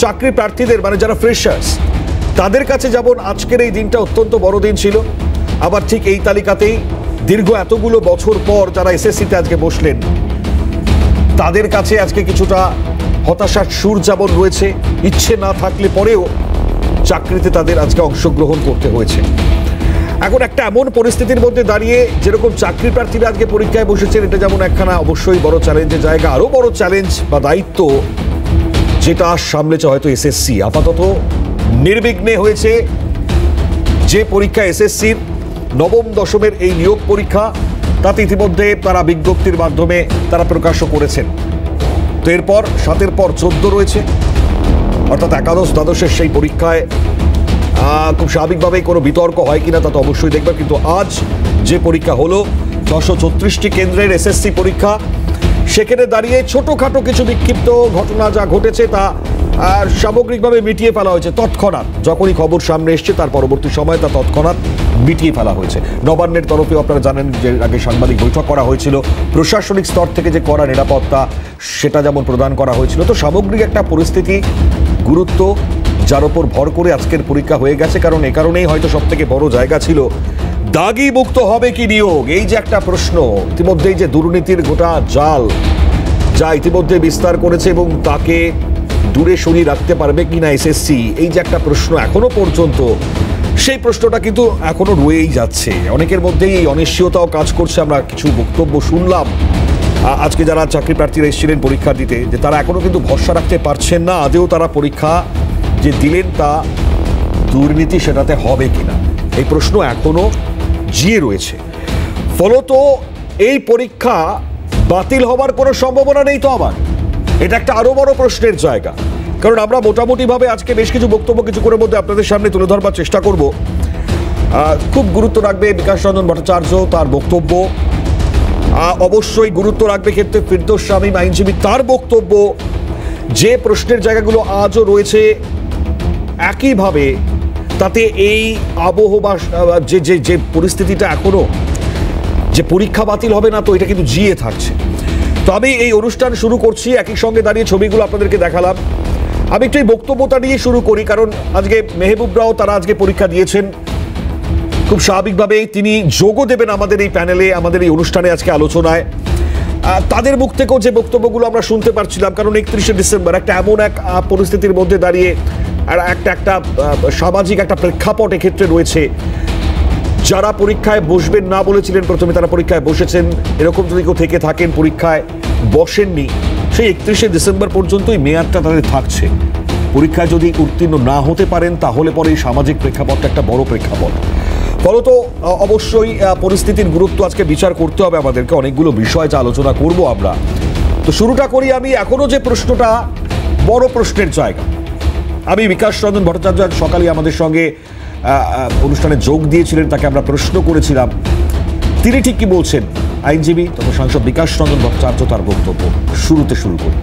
চাকরি প্রার্থীদের মানে যারা ফ্রেশার্স তাদের কাছে যেমন আজকের এই দিনটা অত্যন্ত বড় দিন ছিল, আবার ঠিক এই তালিকাতেই দীর্ঘ এতগুলো বছর পর যারা এসএসসিতে আজকে বসলেন তাদের কাছে আজকে কিছুটা হতাশার সুর যেমন রয়েছে, ইচ্ছে না থাকলে পরেও চাকরিতে তাদের আজকে অংশগ্রহণ করতে হয়েছে। এখন একটা এমন পরিস্থিতির মধ্যে দাঁড়িয়ে যেরকম চাকরি প্রার্থীরা আজকে পরীক্ষায় বসেছেন, এটা যেমন একখানা অবশ্যই বড় চ্যালেঞ্জের জায়গা, আরো বড় চ্যালেঞ্জ বা দায়িত্ব যেটা সামলেছে হয়তো এসএসসি। আপাতত নির্বিঘ্নে হয়েছে যে পরীক্ষা এসএসসির নবম দশমের এই নিয়োগ পরীক্ষা, তাতে ইতিমধ্যে তারা বিজ্ঞপ্তির মাধ্যমে তারা প্রকাশও করেছেন। তো এরপর 7-এর পর 14 রয়েছে, অর্থাৎ একাদশ দ্বাদশের সেই পরীক্ষায় খুব স্বাভাবিকভাবেই কোনো বিতর্ক হয় কিনা তা তো অবশ্যই দেখবেন। কিন্তু আজ যে পরীক্ষা হলো 634টি কেন্দ্রের এসএসসি পরীক্ষা, সেখানে দাঁড়িয়ে ছোটখাটো কিছু বিক্ষিপ্ত ঘটনা যা ঘটেছে তা সামগ্রিকভাবে মিটিয়ে ফেলা হয়েছে তৎক্ষণাৎ। যখনই খবর সামনে এসছে তার পরবর্তী সময় তা তৎক্ষণাৎ মিটিয়ে ফেলা হয়েছে। নবান্নের তরফেও আপনারা জানেন যে আগে সাংবাদিক বৈঠক করা হয়েছিল, প্রশাসনিক স্তর থেকে যে কড়া নিরাপত্তা সেটা যেমন প্রদান করা হয়েছিল। তো সামগ্রিক একটা পরিস্থিতি, গুরুত্ব যার ওপর ভর করে আজকের পরীক্ষা হয়ে গেছে। কারণ এ কারণেই হয়তো সব থেকে বড় জায়গা ছিল দাগি মুক্ত হবে কি নিয়োগ, এই যে একটা প্রশ্ন। ইতিমধ্যেই যে দুর্নীতির গোটা জাল যা ইতিমধ্যে বিস্তার করেছে এবং তাকে দূরে সরিয়ে রাখতে পারবে কিনা এসএসসি, এই যে একটা প্রশ্ন এখনো পর্যন্ত, সেই প্রশ্নটা কিন্তু এখনো রয়েই যাচ্ছে। অনেকের মধ্যেই এই অনিশ্চয়তাও কাজ করছে। আমরা কিছু বক্তব্য শুনলাম আজকে যারা চাকরি প্রার্থীরা এসেছিলেন পরীক্ষা দিতে, যে তারা এখনো কিন্তু ভরসা রাখতে পারছেন না আদেও তারা পরীক্ষা যে দিলেন তা দুর্নীতি সেটাতে হবে কিনা, এই প্রশ্ন এখনো জিয়ে রয়েছে। ফলত এই পরীক্ষা বাতিল হবার কোনো সম্ভাবনা নেই তো আবার, এটা একটা আরো বড় প্রশ্নের জায়গা। কারণ আমরা মোটামুটিভাবে আজকে বেশ কিছু বক্তব্য কিছুক্ষণের মধ্যে আপনাদের সামনে তুলে ধরবার চেষ্টা করব। খুব গুরুত্ব রাখবে বিকাশ রঞ্জন ভট্টাচার্য, তার বক্তব্য অবশ্যই গুরুত্ব রাখবে ক্ষেত্রে ফিরদৌস শামীম আইনজীবী, তার বক্তব্য। যে প্রশ্নের জায়গাগুলো আজও রয়েছে একইভাবে, তাতে এই আবহ বা যে যে যে পরিস্থিতিটা এখনো যে পরীক্ষা বাতিল হবে না, তো এটা কিন্তু জিয়ে থাকছে। তো আমি এই অনুষ্ঠান শুরু করছি, একই সঙ্গে দাঁড়িয়ে ছবিগুলো আপনাদেরকে দেখালাম। আমি একটু এই বক্তব্যটা নিয়ে শুরু করি, কারণ আজকে মেহবুবরাও তারা আজকে পরীক্ষা দিয়েছেন। খুব স্বাভাবিকভাবেই তিনি যোগও দেবেন আমাদের এই প্যানেলে, আমাদের এই অনুষ্ঠানে আজকে আলোচনায়। তাদের মুখ থেকেও যে বক্তব্যগুলো আমরা শুনতে পারছিলাম, কারণ 31শে ডিসেম্বর একটা এমন এক পরিস্থিতির মধ্যে দাঁড়িয়ে একটা সামাজিক একটা প্রেক্ষাপট এক্ষেত্রে রয়েছে। যারা পরীক্ষায় বসবেন না বলেছিলেন প্রথমে, তারা পরীক্ষায় বসেছেন। এরকম যদি কেউ থেকে থাকেন পরীক্ষায় বসেননি, সেই 31শে ডিসেম্বর পর্যন্তই মেয়াদটা তাদের থাকছে। পরীক্ষায় যদি উত্তীর্ণ না হতে পারেন তাহলে পরে এই সামাজিক প্রেক্ষাপটটা একটা বড় প্রেক্ষাপট। ফলত অবশ্যই পরিস্থিতির গুরুত্ব আজকে বিচার করতে হবে আমাদেরকে, অনেকগুলো বিষয় যা আলোচনা করব আমরা। তো শুরুটা করি আমি এখনো যে প্রশ্নটা বড় প্রশ্নের জায়গা। আমি বিকাশ রঞ্জন ভট্টাচার্য আজ সকালে আমাদের সঙ্গে অনুষ্ঠানে যোগ দিয়েছিলেন, তাকে আমরা প্রশ্ন করেছিলাম তিনি ঠিক কি বলছেন। আইনজীবী তথা সাংসদ বিকাশ রঞ্জন ভট্টাচার্য তার বক্তব্য শুরুতে শুরু করি।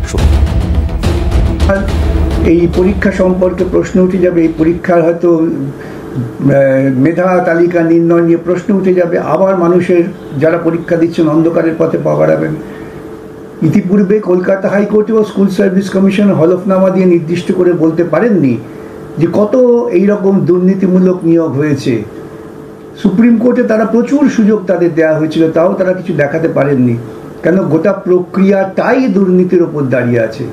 এই পরীক্ষা সম্পর্কে প্রশ্ন উঠে যাবে, এই পরীক্ষার হয়তো মেধা তালিকা নির্ণয় নিয়ে প্রশ্ন উঠে যাবে, আবার মানুষের যারা পরীক্ষা দিচ্ছেন অন্ধকারের পথে পা বাড়াবেন। ইতিপূর্বে কলকাতা হাইকোর্টে ও স্কুল সার্ভিস কমিশন হলফনামা দিয়ে নির্দিষ্ট করে বলতে পারেননি যে কত এইরকম দুর্নীতিমূলক নিয়োগ হয়েছে। সুপ্রিম কোর্টে তারা প্রচুর সুযোগ তাদের দেওয়া হয়েছিল, তাও তারা কিছু দেখাতে পারেননি। কেন? গোটা প্রক্রিয়াটাই দুর্নীতির ওপর দাঁড়িয়ে আছে।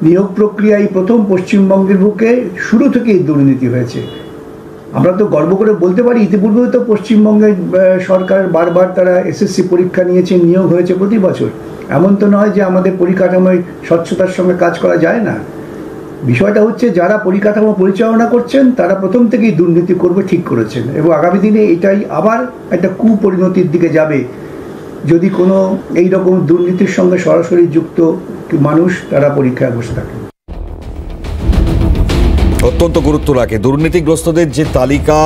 নিয়োগ প্রক্রিয়ায় প্রথম পশ্চিমবঙ্গের বুকে শুরু থেকেই দুর্নীতি হয়েছে। আমরা তো গর্ব করে বলতে পারি ইতিপূর্বেও তো পশ্চিমবঙ্গের সরকার বারবার তারা এসএসসি পরীক্ষা নিয়েছে, নিয়োগ হয়েছে প্রতি বছর। এমন তো নয় যে আমাদের পরিকাঠামোয় স্বচ্ছতার সঙ্গে কাজ করা যায় না। বিষয়টা হচ্ছে যারা পরিকাঠামো পরিচালনা করছেন তারা প্রথম থেকেই দুর্নীতি করবে ঠিক করেছেন, এবং আগামী দিনে এটাই আবার একটা কুপরিণতির দিকে যাবে যদি কোনো এইরকম দুর্নীতির সঙ্গে সরাসরি যুক্ত মানুষ তারা পরীক্ষায় বসে থাকে। অত্যন্ত গুরুত্ব রাখে দুর্নীতিগ্রস্তদের যে তালিকা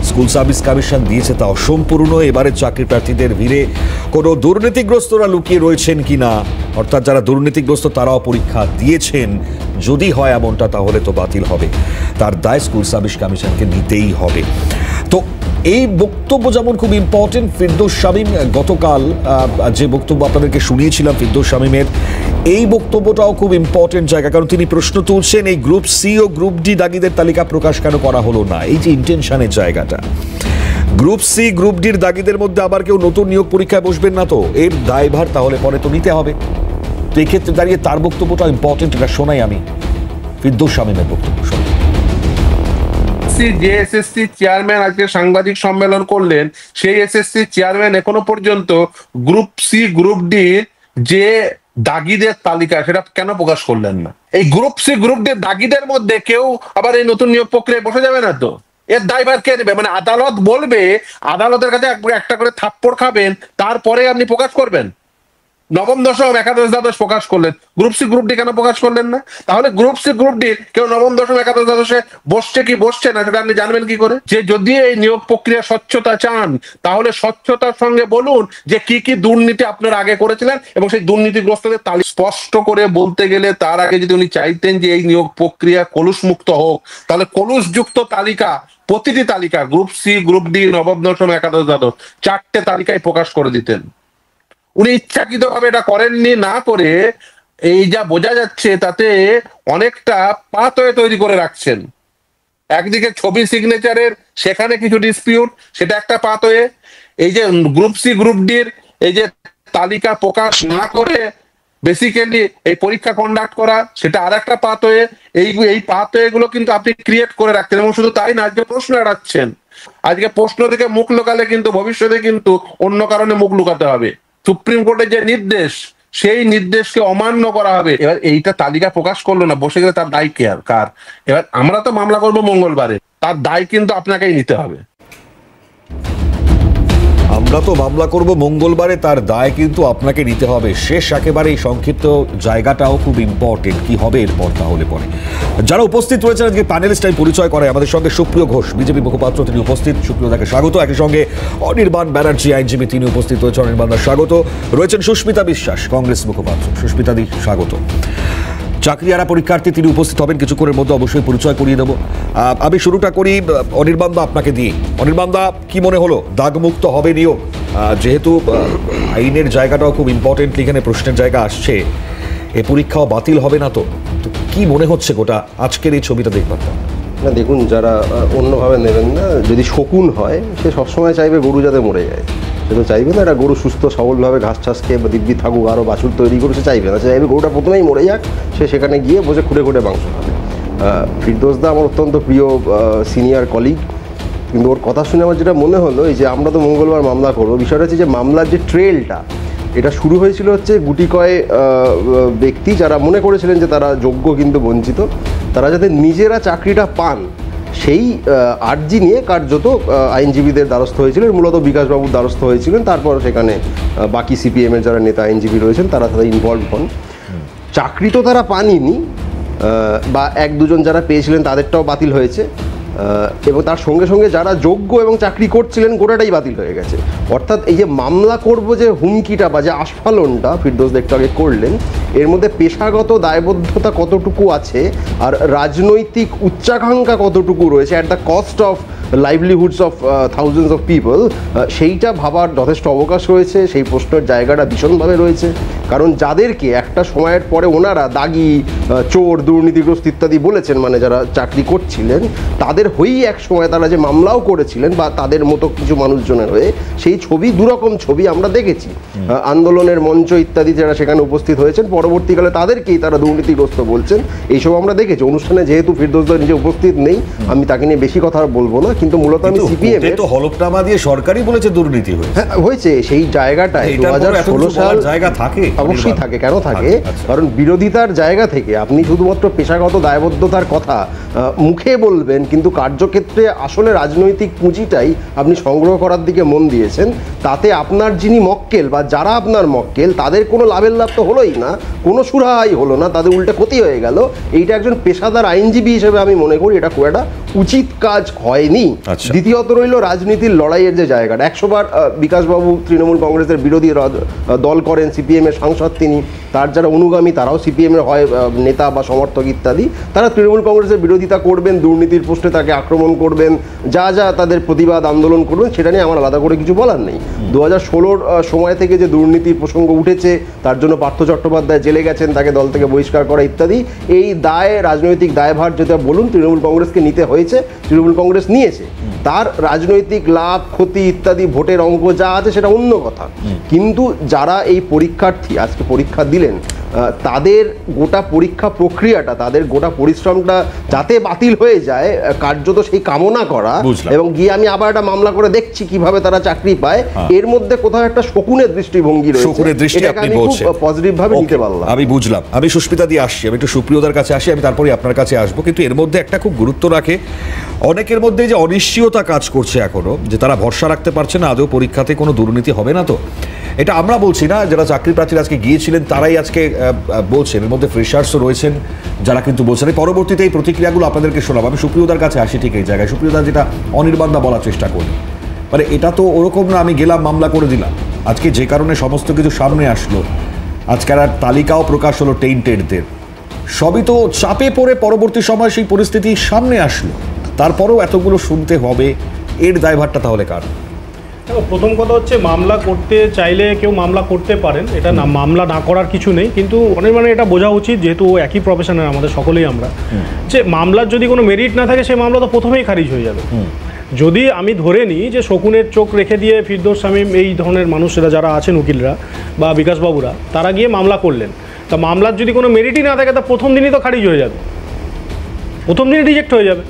স্কুল সার্ভিস কমিশন দিয়েছে তা অসম্পূর্ণ। এবারে চাকরি প্রার্থীদের ভিড়ে কোনো দুর্নীতিগ্রস্তরা লুকিয়ে রয়েছেন কিনা, অর্থাৎ যারা দুর্নীতিগ্রস্ত তারাও পরীক্ষা দিয়েছেন, যদি হয় এমনটা তাহলে তো বাতিল হবে, তার দায় স্কুল সার্ভিস কমিশনকে নিতেই হবে। তো এই বক্তব্য যেমন খুব ইম্পর্টেন্ট, ফিরদৌস শামীম গতকাল যে বক্তব্য আপনাদেরকে শুনিয়েছিলাম ফিরদৌস শামীমের, এই বক্তব্যটাও খুব ইম্পর্টেন্ট জায়গা, কারণ তিনি প্রশ্ন তুলছেন এই গ্রুপ সি ও গ্রুপ ডি দাগিদের তালিকা প্রকাশ কেন করা হলো না, এই যে ইন্টেনশনের জায়গাটা। গ্রুপ সি গ্রুপ ডির দাগিদের মধ্যে আবার কেউ নতুন নিয়োগ পরীক্ষায় বসবেন না তো, এর দায়ভার তাহলে পরে তো নিতে হবে। তো এই ক্ষেত্রে দাঁড়িয়ে তার বক্তব্যটা ইম্পর্টেন্ট, এটা শোনাই আমি ফিরদৌস শামীমের বক্তব্য শোনাই। যে এসএসসি চেয়ারম্যান আজকে সাংবাদিক সম্মেলন করলেন, সেই এসএসসি চেয়ারম্যান এখনো পর্যন্ত গ্রুপ সি গ্রুপ ডি যে দাগিদের তালিকা সেটা কেন প্রকাশ করলেন না? এই গ্রুপ সি গ্রুপ ডি দাগিদের মধ্যে কেউ আবার এই নতুন নিয়োগ প্রক্রিয়ায় বসে যাবে না তো? এর দায়ভার কে নেবে? মানে আদালত বলবে, আদালতের কাছে একটা করে থাপ্পড় খাবেন, তারপরে আপনি প্রকাশ করবেন। নবম দশম একাদশ দ্বাদশ প্রকাশ করলেন, গ্রুপ সি গ্রুপ ডি কেন প্রকাশ করলেন না? তাহলে গ্রুপ সি গ্রুপ ডি কেউ নবম দশম একাদশ দ্বাদশে বসছে কি বসছে না সেটা আপনি জানবেন কি করে? যে যদি এই নিয়োগ প্রক্রিয়া স্বচ্ছতা চান, তাহলে স্বচ্ছতার সঙ্গে বলুন যে কি কি দুর্নীতি আপনারা আগে করেছিলেন এবং সেই দুর্নীতিগ্রস্তদের তালিকা স্পষ্ট করে বলতে গেলে তার আগে যদি উনি চাইতেন যে এই নিয়োগ প্রক্রিয়া কলুষ মুক্ত হোক, তাহলে কলুষযুক্ত তালিকা, প্রতিটি তালিকা গ্রুপ সি গ্রুপ ডি নবম দশম একাদশ দ্বাদশ 4টে তালিকায় প্রকাশ করে দিতেন। উনি ইচ্ছাকৃতভাবে এটা করেননি, না করে এই যা বোঝা যাচ্ছে তাতে অনেকটা পাথওয়ে তৈরি করে রাখছেন। একদিকে ছবি সিগনেচারের সেখানে কিছু ডিসপিউট, সেটা একটা পাথওয়ে। এই যে গ্রুপ সি গ্রুপ ডির এই যে তালিকা প্রকাশ না করে বেসিক্যালি এই পরীক্ষা কন্ডাক্ট করা, সেটা আর একটা পাথওয়ে। এই পাথওয়ে গুলো কিন্তু আপনি ক্রিয়েট করে রাখতেন, এবং শুধু তাই না, আজকে প্রশ্ন এড়াচ্ছেন। আজকে প্রশ্ন থেকে মুখ লুকালে কিন্তু ভবিষ্যতে কিন্তু অন্য কারণে মুখ লুকাতে হবে। সুপ্রিম কোর্টের যে নির্দেশ, সেই নির্দেশকে অমান্য করা হবে। এবার এইটা তালিকা প্রকাশ করলো না, বসে গেলে তার দায় কার? এবার আমরা তো মামলা করবো মঙ্গলবারে, তার দায় কিন্তু আপনাকেই নিতে হবে। আমরা তো মামলা করব মঙ্গলবারে, তার দায় কিন্তু আপনাকে নিতে হবে। শেষ একেবারে এই সংক্ষিপ্ত জায়গাটাও খুব ইম্পর্টেন্ট, কি হবে এরপর তাহলে পরে। যারা উপস্থিত রয়েছেন আজকে প্যানেলিস্ট আমি পরিচয় করাই, আমাদের সঙ্গে সুপ্রিয় ঘোষ বিজেপি মুখপাত্র, তিনি উপস্থিত, সুপ্রিয় তাকে স্বাগত। একই সঙ্গে অনির্বাণ ব্যানার্জি আইনজীবী, তিনি উপস্থিত রয়েছেন, অনির্বাণ স্বাগত। রয়েছেন সুস্মিতা বিশ্বাস কংগ্রেস মুখপাত্র, সুস্মিতা দি স্বাগত। চাকরিহারা পরীক্ষার্থী তিনি উপস্থিত হবেন কিছুক্ষণের মধ্যে, অবশ্যই পরিচয় করিয়ে দেবো। আমি শুরুটা করি অনির্বাণ দা আপনাকে দিয়ে। অনির্বাণ দা, কি মনে হলো, দাগমুক্ত হবে নিয়োগ? যেহেতু আইনের জায়গাটাও খুব ইম্পর্টেন্ট, এখানে প্রশ্নের জায়গা আসছে, এ পরীক্ষাও বাতিল হবে না তো? কি মনে হচ্ছে গোটা আজকের এই ছবিটা দেখবার? না দেখুন, যারা অন্যভাবে নেবেন না, যদি শকুন হয় সে সবসময় চাইবে গরু যাতে মরে যায়, সে তো চাইবে না একটা গরু সুস্থ সবলভাবে ঘাস টাস খেয়ে দিব্যি থাকুক, আরও বাছুর তৈরি করে, সে চাইবে না, সে চাইবে গরুটা প্রথমেই মরে যাক, সে সেখানে গিয়ে বসে খুঁড়ে খুঁড়ে মাংস খাবে। ফিরদৌস দা আমার অত্যন্ত প্রিয় সিনিয়র কলিগ, কিন্তু ওর কথা শুনে আমার যেটা মনে হলো, এই যে আমরা তো মঙ্গলবার মামলা করবো, বিষয়টা হচ্ছে যে মামলার যে ট্রেলটা, এটা শুরু হয়েছিল হচ্ছে গুটি কয় ব্যক্তি যারা মনে করেছিলেন যে তারা যোগ্য কিন্তু বঞ্চিত, তারা যাতে নিজেরা চাকরিটা পান সেই আর্জি নিয়ে কার্যত আইনজীবীদের দ্বারস্থ হয়েছিলেন, মূলত বিকাশবাবুর দ্বারস্থ হয়েছিলেন। তারপর সেখানে বাকি সিপিএমের যারা নেতা আইনজীবী রয়েছেন তারা ইনভলভ হন। চাকরি তো তারা পানইনি, বা এক দুজন যারা পেয়েছিলেন তাদেরটাও বাতিল হয়েছে, এবং তার সঙ্গে সঙ্গে যারা যোগ্য এবং চাকরি করছিলেন গোটাটাই বাতিল হয়ে গেছে। অর্থাৎ এই যে মামলা করব যে হুমকিটা বা যে আস্ফালনটা ফিরদৌস একটু আগে করলেন, এর মধ্যে পেশাগত দায়বদ্ধতা কতটুকু আছে আর রাজনৈতিক উচ্চাকাঙ্ক্ষা কতটুকু রয়েছে at the cost of livelihoods of thousands of people, সেইটা ভাবার যথেষ্ট অবকাশ রয়েছে। সেই প্রশ্নের জায়গাটা ভীষণভাবে রয়েছে, কারণ যাদেরকে একটা সময়ের পরে ওনারা দাগি, চোর, দুর্নীতিগ্রস্ত ইত্যাদি বলেছেন, মানে যারা চাকরি করছিলেন তাদের হয়েই এক সময় তারা যে মামলাও করেছিলেন, বা তাদের মতো কিছু মানুষজনের হয়ে, সেই ছবি দুরকম ছবি আমরা দেখেছি। আন্দোলনের মঞ্চ ইত্যাদি যারা সেখানে উপস্থিত হয়েছেন, পরবর্তীকালে তাদেরকেই তারা দুর্নীতিগ্রস্ত বলছেন, এইসব আমরা দেখেছি। অনুষ্ঠানে যেহেতু ফিরদৌস দা নিজে উপস্থিত নেই, আমি তাকে নিয়ে বেশি কথা বলবো না, কিন্তু মূলত আমি সিপিএম এর তো হলফনামা দিয়ে সরকারই বলেছে দুর্নীতি হয়েছে সেই জায়গাটায় 2016 সাল জায়গা থাকে, অবশ্যই থাকে। কেন থাকে? কারণ বিরোধিতার জায়গা থেকে আপনি শুধুমাত্র পেশাগত দায়বদ্ধতার কথা মুখে বলবেন, কিন্তু কার্যক্ষেত্রে আসলে রাজনৈতিক পুঁজিটাই আপনি সংগ্রহ করার দিকে মন দিয়েছেন। তাতে আপনার যিনি মক্কেল বা যারা আপনার মক্কেল, তাদের কোনো লাভের লাভ তো হলোই না, কোনো সুরাহাই হলো না, তাদের উল্টে ক্ষতি হয়ে গেল। এইটা একজন পেশাদার আইনজীবী হিসেবে আমি মনে করি এটা খুব একটা উচিত কাজ হয়নি। দ্বিতীয়ত রইল রাজনীতির লড়াইয়ের যে জায়গাটা, 100 বার বিকাশবাবু তৃণমূল কংগ্রেসের বিরোধী দল করেন, সিপিএম এর সাংসদ তিনি, তার যারা অনুগামী তারাও সিপিএম এর হয় নেতা বা সমর্থক ইত্যাদি, তারা তৃণমূল কংগ্রেসের বিরোধিতা করবেন, দুর্নীতির প্রশ্নে তাকে আক্রমণ করবেন, যা যা তাদের প্রতিবাদ আন্দোলন করবেন, সেটা নিয়ে আমার আলাদা করে কিছু বলার নেই। 2016 সময় থেকে যে দুর্নীতির প্রসঙ্গ উঠেছে, তার জন্য পার্থ চট্টোপাধ্যায় জেলে গেছেন, তাকে দল থেকে বহিষ্কার করা ইত্যাদি, এই দায়, রাজনৈতিক দায়ভার যেটা বলুন তৃণমূল কংগ্রেসকে নিতে হয়েছে, তৃণমূল কংগ্রেস নিয়েছে। তার রাজনৈতিক লাভ ক্ষতি ইত্যাদি ভোটের অঙ্ক যা আছে সেটা অন্য কথা, কিন্তু যারা এই পরীক্ষার্থী আজকে পরীক্ষা দিলেন, তাদের গোটা পরীক্ষা প্রক্রিয়াটা, তাদের গোটা পরিশ্রমটা যাতে বাতিল হয়ে যায়, কার্যত সেই কামনা করা এবং গিয়ে আমি আবার একটা মামলা করে দেখছি কিভাবে তারা চাকরি পায়, এর মধ্যে কোথাও একটা শকুনের দৃষ্টিভঙ্গি রয়েছে, এটাকে আমি খুব পজিটিভ ভাবে নিতে পারলাম। আমি বুঝলাম। আমি সুস্মিতা দিয়ে আসছি, আমি একটু সুপ্রিয়দার কাছে আসি, আমি তারপরে আপনার কাছে আসবো। কিন্তু এর মধ্যে একটা খুব গুরুত্ব রাখে, অনেকের মধ্যে যে অনিশ্চয়তা কাজ করছে এখনো, যে তারা ভরসা রাখতে পারছে না আদৌ পরীক্ষাতে কোনো দুর্নীতি হবে না। তো এটা আমরা বলছি না, যারা চাকরি প্রার্থীরা আজকে গিয়েছিলেন তারাই আজকে বলছেন, এর মধ্যে ফ্রেশার্সও রয়েছেন যারা কিন্তু বলছেন। এই পরবর্তীতে এই প্রতিক্রিয়াগুলো আপনাদেরকে শোনাবো। আমি সুপ্রিয়দার কাছে আসি ঠিক এই জায়গায়। সুপ্রিয়দা, যেটা অনির্বাণদা বলার চেষ্টা করি, মানে এটা তো ওরকম না আমি গেলাম মামলা করে দিলাম। আজকে যে কারণে সমস্ত কিছু সামনে আসলো, আজকের আর তালিকাও প্রকাশ হলো টেন্টেডদের, সবই তো চাপে পড়ে পরবর্তী সময় সেই পরিস্থিতি সামনে আসলো, তারপরেও এতগুলো শুনতে হবে, এর দায়ভারটা তাহলে কার? প্রথম কথা হচ্ছে, মামলা করতে চাইলে কেউ মামলা করতে পারেন, এটা না মামলা না করার কিছু নেই, কিন্তু মানে এটা বোঝা উচিত, যেহেতু একই প্রফেশনের আমাদের সকলেই আমরা, যে মামলার যদি কোনো মেরিট না থাকে সেই মামলা তো প্রথমেই খারিজ হয়ে যাবে। যদি আমি ধরে নিই যে শকুনের চোখ রেখে দিয়ে ফিরদৌস শামীম এই ধরনের মানুষেরা যারা আছেন, উকিলরা বা বিকাশবাবুরা, তারা গিয়ে মামলা করলেন, তা মামলার যদি কোনো মেরিটই না থাকে তা প্রথম দিনই তো খারিজ হয়ে যাবে, প্রথম দিনই রিজেক্ট হয়ে যাবে।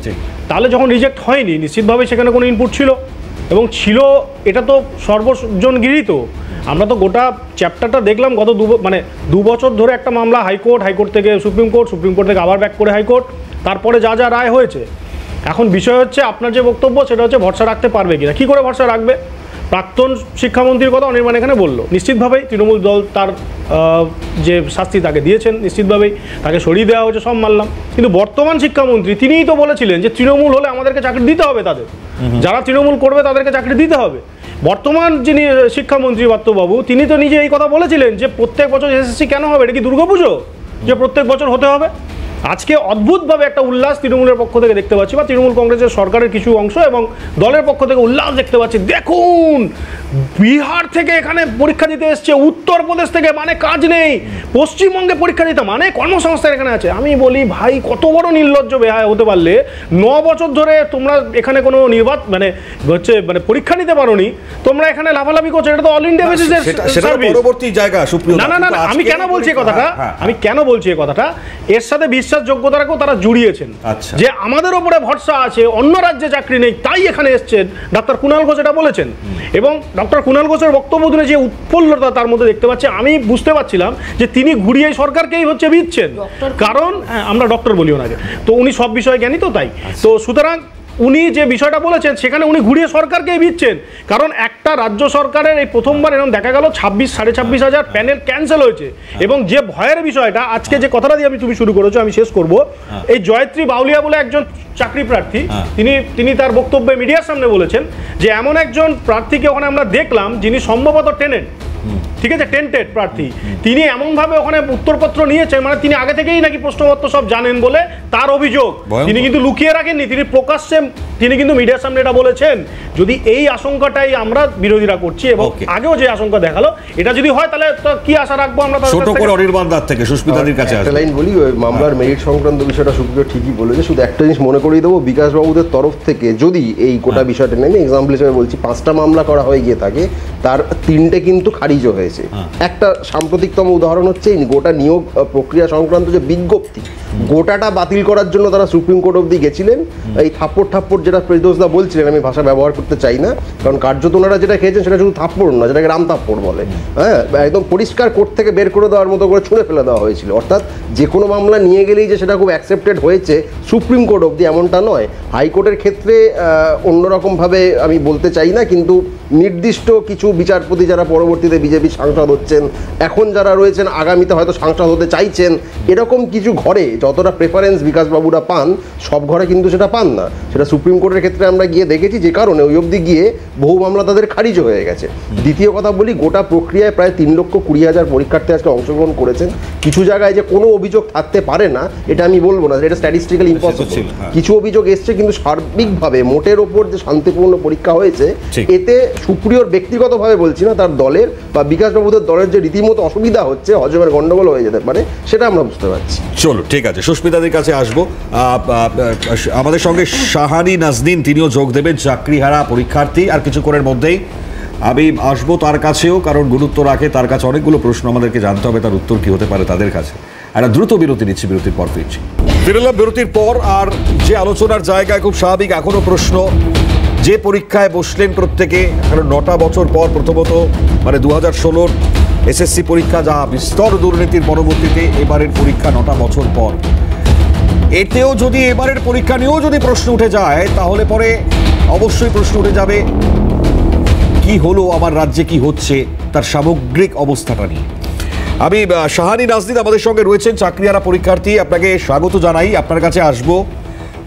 তাহলে যখন রিজেক্ট হয়নি, নিশ্চিতভাবে সেখানে কোনো ইনপুট ছিল, এবং ছিল, এটা তো সর্বজন গৃহীত। আমরা তো গোটা চ্যাপ্টারটা দেখলাম গত 2 বছর ধরে একটা মামলা হাইকোর্ট থেকে সুপ্রিম কোর্ট থেকে আবার ব্যাক করে হাইকোর্ট, তারপরে যা যা রায় হয়েছে। এখন বিষয় হচ্ছে আপনার যে বক্তব্য, সেটা হচ্ছে ভরসা রাখতে পারবে কিনা। কী করে ভরসা রাখবে? প্রাক্তন শিক্ষামন্ত্রীর কথা অনির্বাণ এখানে বললো, নিশ্চিতভাবেই তৃণমূল দল তার যে শাস্তি তাকে দিয়েছেন, নিশ্চিতভাবেই তাকে সরিয়ে দেওয়া হয়েছে, সব মানলাম। কিন্তু বর্তমান শিক্ষামন্ত্রী তিনিই তো বলেছিলেন যে তৃণমূল হলে আমাদেরকে চাকরি দিতে হবে, তাদের যারা তৃণমূল করবে তাদেরকে চাকরি দিতে হবে। বর্তমান যিনি শিক্ষামন্ত্রী পার্থবাবু, তিনি তো নিজে এই কথা বলেছিলেন যে প্রত্যেক বছর এসএসসি কেন হবে, এটা কি দুর্গাপুজো যে প্রত্যেক বছর হতে হবে? আজকে অদ্ভুতভাবে একটা উল্লাস তৃণমূলের পক্ষ থেকে দেখতে পাচ্ছি, বা তৃণমূল কংগ্রেসের সরকারের কিছু অংশ এবং দলের পক্ষ থেকে উল্লাস দেখতে পাচ্ছি। দেখুন, বিহার থেকে এখানে পরীক্ষা দিতে এসছে, উত্তরপ্রদেশ থেকে, মানে কাজ নেই, পশ্চিমবঙ্গে পরীক্ষা দিতে মানে কর্মসংস্থান এখানে আছে। আমি বলি ভাই, কত বড় নির্লজ্জ বেহায়া হতে পারলে 9 বছর ধরে তোমরা এখানে কোনো মানে পরীক্ষা নিতে পারোনি, তোমরা এখানে লাফালাফি করছো। এটা তো অল ইন্ডিয়া বেসিসের সার্ভিস, পরবর্তী জায়গা। না, আমি কেন বলছি এই কথাটা, এর সাথে যোগ্যতাটাকেও তারা জুড়িয়েছেন, যে আমাদের উপরে ভরসা আছে, অন্য রাজ্যে চাকরি নেই, তাই এখানে এসছেন। ডাক্তার কুণাল ঘোষ এটা বলেছেন, এবং ডক্টর কুণাল ঘোষের বক্তব্য শুনে যে উৎফুল্লতা তার মধ্যে দেখতে পাচ্ছি, আমি বুঝতে পারছিলাম যে তিনি ঘুরিয়ে সরকারকেই হচ্ছে বিচ্ছেন, কারণ আমরা ডক্টর বলি ওনাকে, তো উনি সব বিষয়ে জ্ঞানী, তো তাই তো সুতরাং উনি যে বিষয়টা বলেছেন সেখানে উনি ঘুরিয়ে সরকারকেই দিচ্ছেন। কারণ একটা রাজ্য সরকারের এই প্রথমবার এরকম দেখা গেল 26,500 প্যানেল ক্যান্সেল হয়েছে। এবং যে ভয়ের বিষয়টা, আজকে যে কথাটা দিয়ে তুমি শুরু করেছো, আমি শেষ করব। এই জয়ত্রী বাউলিয়া বলে একজন চাকরি প্রার্থী, তিনি তার বক্তব্যে মিডিয়ার সামনে বলেছেন যে এমন একজন প্রার্থীকে ওখানে আমরা দেখলাম যিনি সম্ভবত টেনেন্ট, ঠিক আছে, টেন্টেড প্রার্থী, তিনি এমনভাবে ওখানে উত্তরপত্র নিয়েছেন, মানে তিনি আগে থেকেই নাকি প্রশ্নপত্র সব জানেন বলে তার অভিযোগ। তিনি কিন্তু লুকিয়ে রাখেননি, তিনি প্রকাশ্যে, তিনি কিন্তু মিডিয়ার সামনে এটা বলেছেন। যদি এই আশঙ্কাটাই আমরা বিরোধীরা করছি এবং আগেও যে আশঙ্কা দেখালো, এটা যদি হয় তাহলে কি আশা রাখবো আমরা? ছোট করে অনির্বাণ দাস থেকে সুস্মিতাদির কাছে একটা লাইন বলি, ওই মামলার মেরিট সংক্রান্ত বিষয়টা সুপ্রিয় ঠিকই বলেছে, শুধু একটা জিনিস মনে করিয়ে দেবো, বিকাশবাবুদের তরফ থেকে যদি এই গোটা বিষয়টা নেই, আমি এক্সাম্পল হিসেবে বলছি, 5টা মামলা করা হয়ে গিয়ে থাকে, তার 3টে কিন্তু খারিজও হয়েছে। একটা সাম্প্রতিকতম উদাহরণ হচ্ছে গোটা নিয়োগ প্রক্রিয়া সংক্রান্ত যে বিজ্ঞপ্তি, গোটাটা বাতিল করার জন্য তারা সুপ্রিম কোর্ট অবধি গেছিলেন। এই থাপ্পড় যেটা ফেরদৌসদা বলছিলেন, আমি ভাষা ব্যবহার করতে চাই না, কারণ কার্যত ওনারা যেটা খেয়েছেন সেটা শুধু থাপ্পড় না, যেটাকে রাম থাপ্পড় বলে, হ্যাঁ, একদম পরিষ্কার কোর্ট থেকে বের করে দেওয়ার মতো করে ছুঁড়ে ফেলে দেওয়া হয়েছিল। অর্থাৎ যে কোনো মামলা নিয়ে গেলেই যে সেটা খুব অ্যাকসেপ্টেড হয়েছে সুপ্রিম কোর্ট অবধি, এমনটা নয়। হাইকোর্টের ক্ষেত্রে অন্যরকমভাবে আমি বলতে চাই না, কিন্তু নির্দিষ্ট কিছু বিচারপতি যারা পরবর্তীতে বিজেপি সাংসদ হচ্ছেন, এখন যারা রয়েছেন আগামীতে হয়তো সাংসদ হতে চাইছেন, এরকম কিছু ঘরে যতটা প্রেফারেন্স বিকাশবাবুরা পান সব ঘরে কিন্তু সেটা পান না। সেটা সুপ্রিম কোর্টের ক্ষেত্রে আমরা গিয়ে দেখেছি, যে কারণে ওই অবধি গিয়ে বহু মামলা তাদের খারিজ হয়ে গেছে। দ্বিতীয় কথা বলি, গোটা প্রক্রিয়ায় প্রায় 3,20,000 পরীক্ষার্থী আজকে অংশগ্রহণ করেছেন। কিছু জায়গায় যে কোনো অভিযোগ থাকতে পারে না এটা আমি বলবো না, এটা স্ট্যাটিস্টিক্যালি ইম্পসিবল। কিছু অভিযোগ এসছে, কিন্তু সার্বিকভাবে মোটের ওপর যে শান্তিপূর্ণ পরীক্ষা হয়েছে, এতে সুপ্রিয়র ব্যক্তিগতভাবে বলছি না, তার দলের বা বিকাশবাবুদের দলের যে রীতিমতো অসুবিধা হচ্ছে, হজমের গন্ডগোল হয়ে যেতে পারে, সেটা আমরা বুঝতে পারছি। চলো ঠিক আছে, সুস্মিতাদের কাছে আসবো। আমাদের সঙ্গে শাহানি নাজনীন, তিনিও যোগ দেবেন, চাকরিহারা পরীক্ষার্থী। আর কিছুক্ষণের মধ্যেই আমি আসবো তার কাছেও, কারণ গুরুত্ব রাখে, তার কাছে অনেকগুলো প্রশ্ন আমাদেরকে জানতে হবে, তার উত্তর কি হতে পারে তাদের কাছে। একটা দ্রুত বিরতি নিচ্ছি, বিরতির পর ফিরছি। ফিরলাম বিরতির পর। আর যে আলোচনার জায়গায় খুব স্বাভাবিক, এখনো প্রশ্ন, যে পরীক্ষায় বসলেন প্রত্যেকে, কারণ 9টা বছর পর প্রথমত মানে 2016 এসএসসি পরীক্ষা, যা বিস্তর দুর্নীতির পরবর্তীতে এবারের পরীক্ষা 9টা বছর পর, এতেও যদি এবারের পরীক্ষা নিয়েও যদি প্রশ্ন উঠে যায়, তাহলে পরে অবশ্যই প্রশ্ন উঠে যাবে কি হলো আমার রাজ্যে, কি হচ্ছে তার সামগ্রিক অবস্থাটা নিয়ে। আমি শাহানি নাজনীন আমাদের সঙ্গে রয়েছেন, চাকরিহারা পরীক্ষার্থী। আপনাকে স্বাগত জানাই, আপনার কাছে আসবো।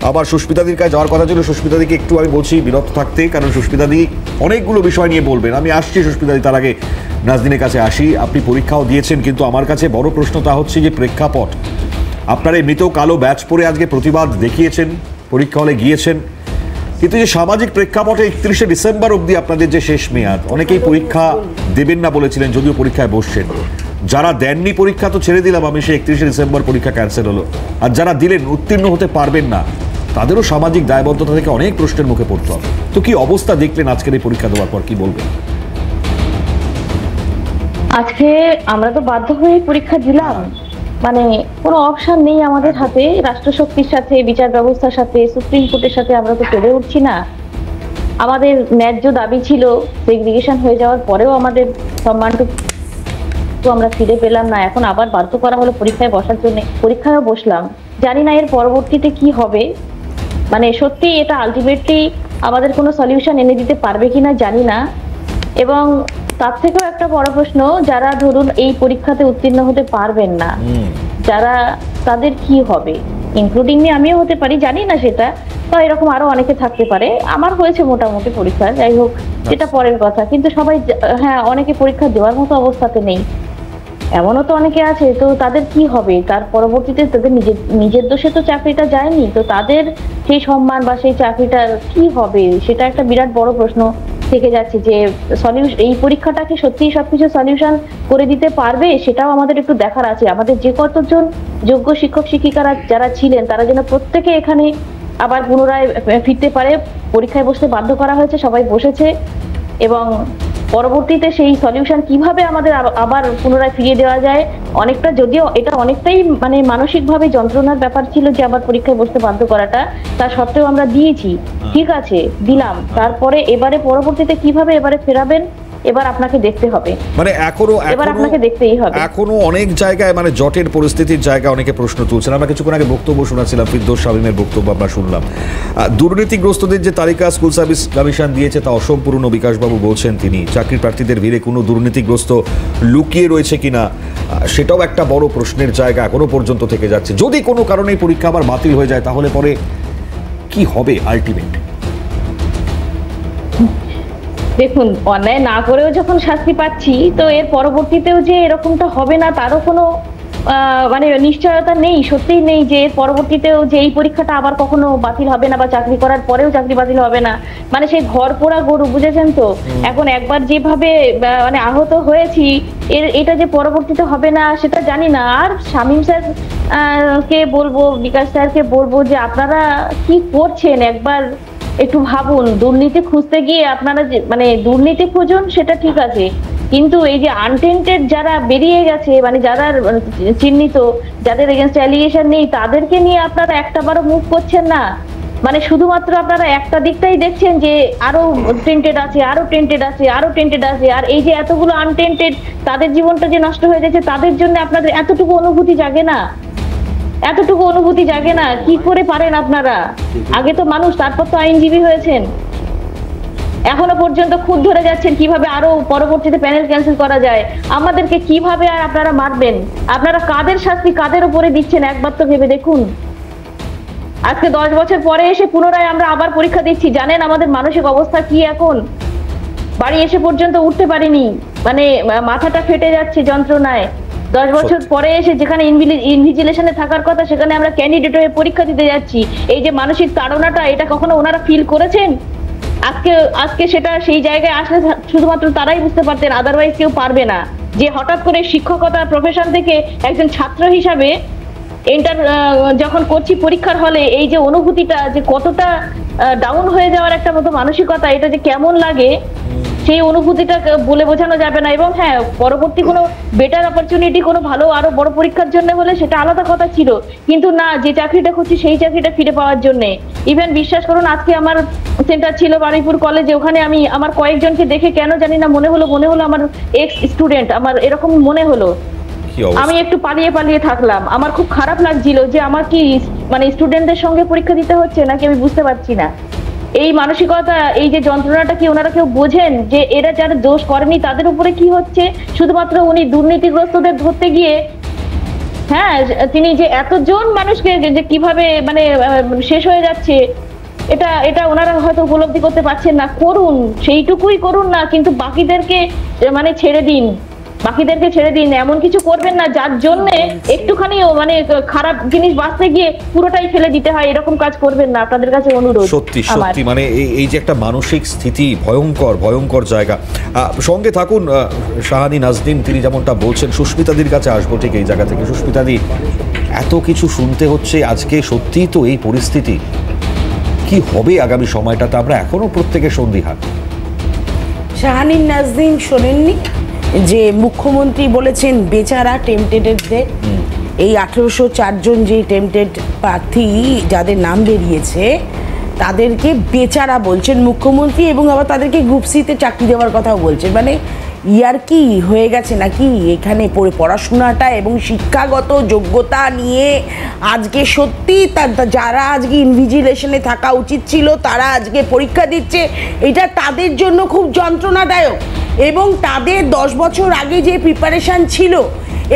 আবার সুস্মিতাদির কাছে যাওয়ার কথা ছিল, সুস্মিতাদিকে একটু আমি বলছি বিরত থাকতে, কারণ সুস্মিতাদি অনেকগুলো বিষয় নিয়ে বলবেন। আমি আসছি সুস্মিতাদি, তার আগে নাজনীনের কাছে আসি। আপনি পরীক্ষাও দিয়েছেন, কিন্তু আমার কাছে বড় প্রশ্ন তা হচ্ছে যে প্রেক্ষাপট। আপনারা এমনিতেও কালো ব্যাচ পরে আজকে প্রতিবাদ দেখিয়েছেন, পরীক্ষা হলে গিয়েছেন, কিন্তু যে সামাজিক প্রেক্ষাপটে 31শে ডিসেম্বর অবধি আপনাদের যে শেষ মেয়াদ, অনেকেই পরীক্ষা দেবেন না বলেছিলেন, যদিও পরীক্ষায় বসছেন। যারা দেননি পরীক্ষা তো ছেড়ে দিলাম আমি, সে 31শে ডিসেম্বর পরীক্ষা ক্যান্সেল হলো। আর যারা দিলেন, উত্তীর্ণ হতে পারবেন না, তাদেরও সামাজিক দায়বদ্ধতা থেকে অনেক প্রশ্নের মুখে পড়তে হবে। তো কি অবস্থা দেখলেন আজকের এই পরীক্ষা দেওয়ার পর, কি বলবেন? আজকে আমরা তো বাধ্য হয়ে পরীক্ষা দিলাম, মানে কোনো অপশন নেই আমাদের হাতে। রাষ্ট্রশক্তির সাথে, বিচার ব্যবস্থার সাথে, সুপ্রিম কোর্টের সাথে আমরা তো পেরে উঠছি না। আমাদের ন্যায্য দাবি ছিল, সেগ্রিগেশন হয়ে যাওয়ার পরেও আমাদের সম্মানটুকু আমরা ফিরে পেলাম না। এখন আবার বাধ্য করা হলো পরীক্ষায় বসার জন্য। পরীক্ষায়ও বসলাম, জানি না এর পরবর্তীতে কি হবে। মানে সত্যি এটা আলটিমেটলি আমাদের কোনো সলিউশন এনে দিতে পারবে কিনা জানি না। এবং তার থেকেও একটা বড় প্রশ্ন, যারা ধরুন এই পরীক্ষাতে উত্তীর্ণ হতে পারবেন না, যারা, তাদের কি হবে? ইনক্লুডিং মি, আমিও হতে পারি, জানি না সেটা, তো এরকম আরো অনেকে থাকতে পারে। আমার হয়েছে মোটামুটি পরীক্ষা, যাই হোক সেটা পরের কথা। কিন্তু সবাই, হ্যাঁ, অনেকে পরীক্ষা দেওয়ার মতো অবস্থাতে নেই, এমনও তো অনেকে আছে। তো তাদের কি হবে? তার পরবর্তীতে তাদের নিজের দোষে তো চাকরিটা যায়নি, তো তাদের সেই সম্মান বা সেই চাকরিটার কি হবে, সেটা একটা বিরাট বড় প্রশ্ন থেকে যাচ্ছে। যে এই পরীক্ষাটাকে সত্যিই সবকিছু সলিউশন করে দিতে পারবে, সেটাও আমাদের একটু দেখার আছে। আমাদের যে কতজন যোগ্য শিক্ষক শিক্ষিকারা যারা ছিলেন, তারা যেন প্রত্যেকে এখানে আবার পুনরায় ফিরতে পারে। পরীক্ষায় বসতে বাধ্য করা হয়েছে, সবাই বসেছে, এবং পরবর্তীতে সেই সলিউশন কিভাবে আমাদের আবার পুনরায় ফিরিয়ে দেওয়া যায়। অনেকটা, যদিও এটা অনেকটাই মানে মানসিকভাবে যন্ত্রণার ব্যাপার ছিল যে আবার পরীক্ষায় বসতে বাধ্য করাটা, তা সত্ত্বেও আমরা দিয়েছি, ঠিক আছে, দিলাম। তারপরে এবারে পরবর্তীতে কিভাবে এবারে ফেরাবেন, এবার আপনাকে দেখতে হবে। মানে এবার আপনাকে দেখতেই হবে। এখনো অনেক জায়গায় মানে জটের পরিস্থিতির জায়গায় অনেকে প্রশ্ন তুলছেন। আমরা কিছুক্ষণ আগে বক্তব্য শোনাচ্ছিলাম, ফিরদৌস শামীমের বক্তব্য আমরা শুনলাম। দুর্নীতিগ্রস্তদের যে তালিকা স্কুল সার্ভিস কমিশন দিয়েছে তা অসম্পূর্ণ, বিকাশবাবু বলছেন তিনি। চাকরি প্রার্থীদের ভিড়ে কোনো দুর্নীতিগ্রস্ত লুকিয়ে রয়েছে কিনা, সেটাও একটা বড় প্রশ্নের জায়গা এখনো পর্যন্ত থেকে যাচ্ছে। যদি কোনো কারণে পরীক্ষা আবার বাতিল হয়ে যায়, তাহলে পরে কি হবে আলটিমেট? দেখুন, অন্যায় না করেও যখন শাস্তি পাচ্ছি, তো এর পরবর্তীতেও যে এরকমটা হবে না তারও কোনো মানে নিশ্চয়তা নেই, সত্যিই নেই যে এর পরবর্তীতেও যে এই পরীক্ষাটা আবার কখনো বাতিল হবে না, বা চাকরি করার পরেও চাকরি বাতিল হবে না। মানে সেই ঘর পোড়া গরু, বুঝেছেন তো? এখন একবার যেভাবে মানে আহত হয়েছি, এটা যে পরবর্তীতে হবে না সেটা জানি না। আর শামীম স্যার কে বলবো, বিকাশ স্যারকে বলবো যে আপনারা কি করছেন একবার একটু ভাবুন। দুর্নীতি খুঁজতে গিয়ে আপনারা যে মানে দুর্নীতি খুঁজুন, সেটা ঠিক আছে, কিন্তু এই যে আনটেন্টেড যারা বেরিয়ে গেছে, মানে যারা চিহ্নিত, যাদের এগেইনস্ট অ্যালিগেশন নেই, তাদেরকে নিয়ে আপনারা একটাবারও মুভ করছেন না। মানে শুধুমাত্র আপনারা একটা দিকটাই দেখছেন যে আরো টেন্টেড আছে, আরো টেন্টেড আছে, আরো টেন্টেড আছে। আর এই যে এতগুলো আনটেন্টেড, তাদের জীবনটা যে নষ্ট হয়ে যাচ্ছে, তাদের জন্য আপনাদের এতটুকু অনুভূতি জাগে না, এতটুকু অনুভূতি জাগে না। কি করে পারেন আপনারা? আগে তো মানুষ, তারপর তো আইনজীবী হয়েছেন। এখনো পর্যন্ত খুদ ধরে যাচ্ছেন কিভাবে আরো পরবর্তীতে প্যানেল ক্যান্সেল করা যায়। আমাদেরকে কিভাবে আর আপনারা মারবেন? আপনারা কাদের শাস্তি কাদের উপরে দিচ্ছেন একবার তো ভেবে দেখুন। আজকে 10 বছর পরে এসে পুনরায় আমরা আবার পরীক্ষা দিচ্ছি। জানেন আমাদের মানসিক অবস্থা কি এখন? বাড়ি এসে পর্যন্ত উঠতে পারিনি, মানে মাথাটা ফেটে যাচ্ছে যন্ত্রণায়। 10 বছর পরে এসে যেখানে ইনভিজিলেশনে থাকার কথা সেখানে আমরা ক্যান্ডিডেট হয়ে পরীক্ষা দিতে যাচ্ছি। এই যে মানসিক তাড়নাটা, এটা কখনো ওনারা ফিল করেছেন? আজকে সেটা সেই জায়গায় আসলে শুধুমাত্র তারাই বুঝতে পারতেন, আদারওয়াইজ কেউ পারবে না। যে হঠাৎ করে শিক্ষকতার প্রফেশন থেকে একজন ছাত্র হিসাবে যখন করছি পরীক্ষার হলে, এই যে অনুভূতিটা যে কতটা ডাউন হয়ে যাওয়ার একটা মতো মানসিকতা, এটা যে কেমন লাগে সেই অনুভূতিটা বলে বোঝানো যাবে না। এবং হ্যাঁ, পরবর্তী কোনো বেটার অপরচুনিটি কোনো ভালো আরো বড় পরীক্ষার জন্য হলে সেটা আলাদা কথা ছিল, কিন্তু না, যে চাকরিটা করছি সেই চাকরিটা ফিরে পাওয়ার জন্য। ইভেন বিশ্বাস করুন, আজকে আমার সেন্টার ছিল বারুইপুর কলেজে, ওখানে আমি আমার কয়েকজনকে দেখে কেন জানি না মনে হলো আমার এক্স স্টুডেন্ট, আমার এরকম মনে হলো। আমি একটু পালিয়ে থাকলাম, আমার খুব খারাপ লাগছিল যে আমার কি মানে স্টুডেন্টদের সঙ্গে পরীক্ষা দিতে হচ্ছে নাকি আমি বুঝতে পারছি না। এই মানসিকতা, এই যে যন্ত্রণাটা কি ওনারা কেউ বোঝেন যে এরা যারা দোষ করেনি তাদের উপরে কি হচ্ছে? শুধুমাত্র উনি দুর্নীতিগ্রস্তদের ধরতে গিয়ে, হ্যাঁ, তিনি যে এতজন মানুষকে যে কিভাবে মানে শেষ হয়ে যাচ্ছে, এটা ওনারা হয়তো উপলব্ধি করতে পারছেন না। করুন, সেইটুকুই করুন না, কিন্তু বাকিদেরকে মানে ছেড়ে দিন, এমন কিছু করবেন না যার জন্য একটুখানিও মানে খারাপ জিনিস বাঁচতে গিয়ে পুরোটাই ফেলে দিতে হয়। এরকম কাজ করবেন না, আপনাদের কাছে অনুরোধ। সত্যি মানে এই যে একটা মানসিক স্থিতি, ভয়ঙ্কর জায়গা। সঙ্গে থাকুন শাহানি নাজনীন, তিনি যেমনটা বলছেন। সুস্মিতাদির কাছে আসবো ঠিক এই জায়গা থেকে। সুস্মিতাদি, এত কিছু শুনতে হচ্ছে আজকে, সত্যিই তো এই পরিস্থিতি, কি হবে আগামী সময়টাতে? আমরা এখনো প্রত্যেকের সন্দিহান। শাহানি নাজনীন শোনেননি যে মুখ্যমন্ত্রী বলেছেন বেচারা টেম্পটেডদের, এই 1804 জন যে টেম্পটেড প্রার্থী যাদের নাম বেরিয়েছে তাদেরকে বেচারা বলছেন মুখ্যমন্ত্রী, এবং আবার তাদেরকে গ্রুপ সিতে চাকরি দেওয়ার কথাও বলছেন। মানে ইয়ার কি হয়ে গেছে নাকি এখানে? পড়াশোনাটা এবং শিক্ষাগত যোগ্যতা নিয়ে আজকে সত্যি যারা আজকে ইনভিজিলেশনে থাকা উচিত ছিল তারা আজকে পরীক্ষা দিচ্ছে, এটা তাদের জন্য খুব যন্ত্রণাদায়ক। এবং তাদের 10 বছর আগে যে প্রিপারেশান ছিল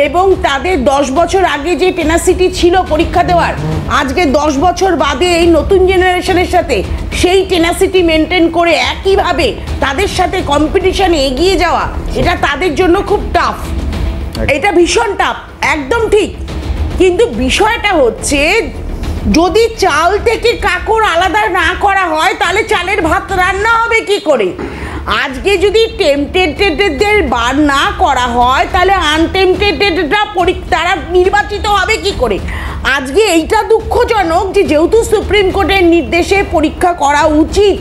এবং তাদের 10 বছর আগে যে টেনাসিটি ছিল পরীক্ষা দেওয়ার, আজকে 10 বছর বাদে এই নতুন জেনারেশনের সাথে সেই টেনাসিটি মেনটেন করে একইভাবে তাদের সাথে কম্পিটিশনে এগিয়ে যাওয়া, এটা তাদের জন্য খুব টাফ, এটা ভীষণ টাফ, একদম ঠিক। কিন্তু বিষয়টা হচ্ছে, যদি চাল থেকে কাকড় আলাদা না করা হয় তাহলে চালের ভাত রান্না হবে কি করে? আজকে যদি টেম্পটেডদের বার না করা হয় তাহলে আনটেম্পটেডরা তারা নির্বাচিত হবে কি করে? আজকে এইটা দুঃখজনক যে যেহেতু সুপ্রিম কোর্টের নির্দেশে পরীক্ষা করা উচিত,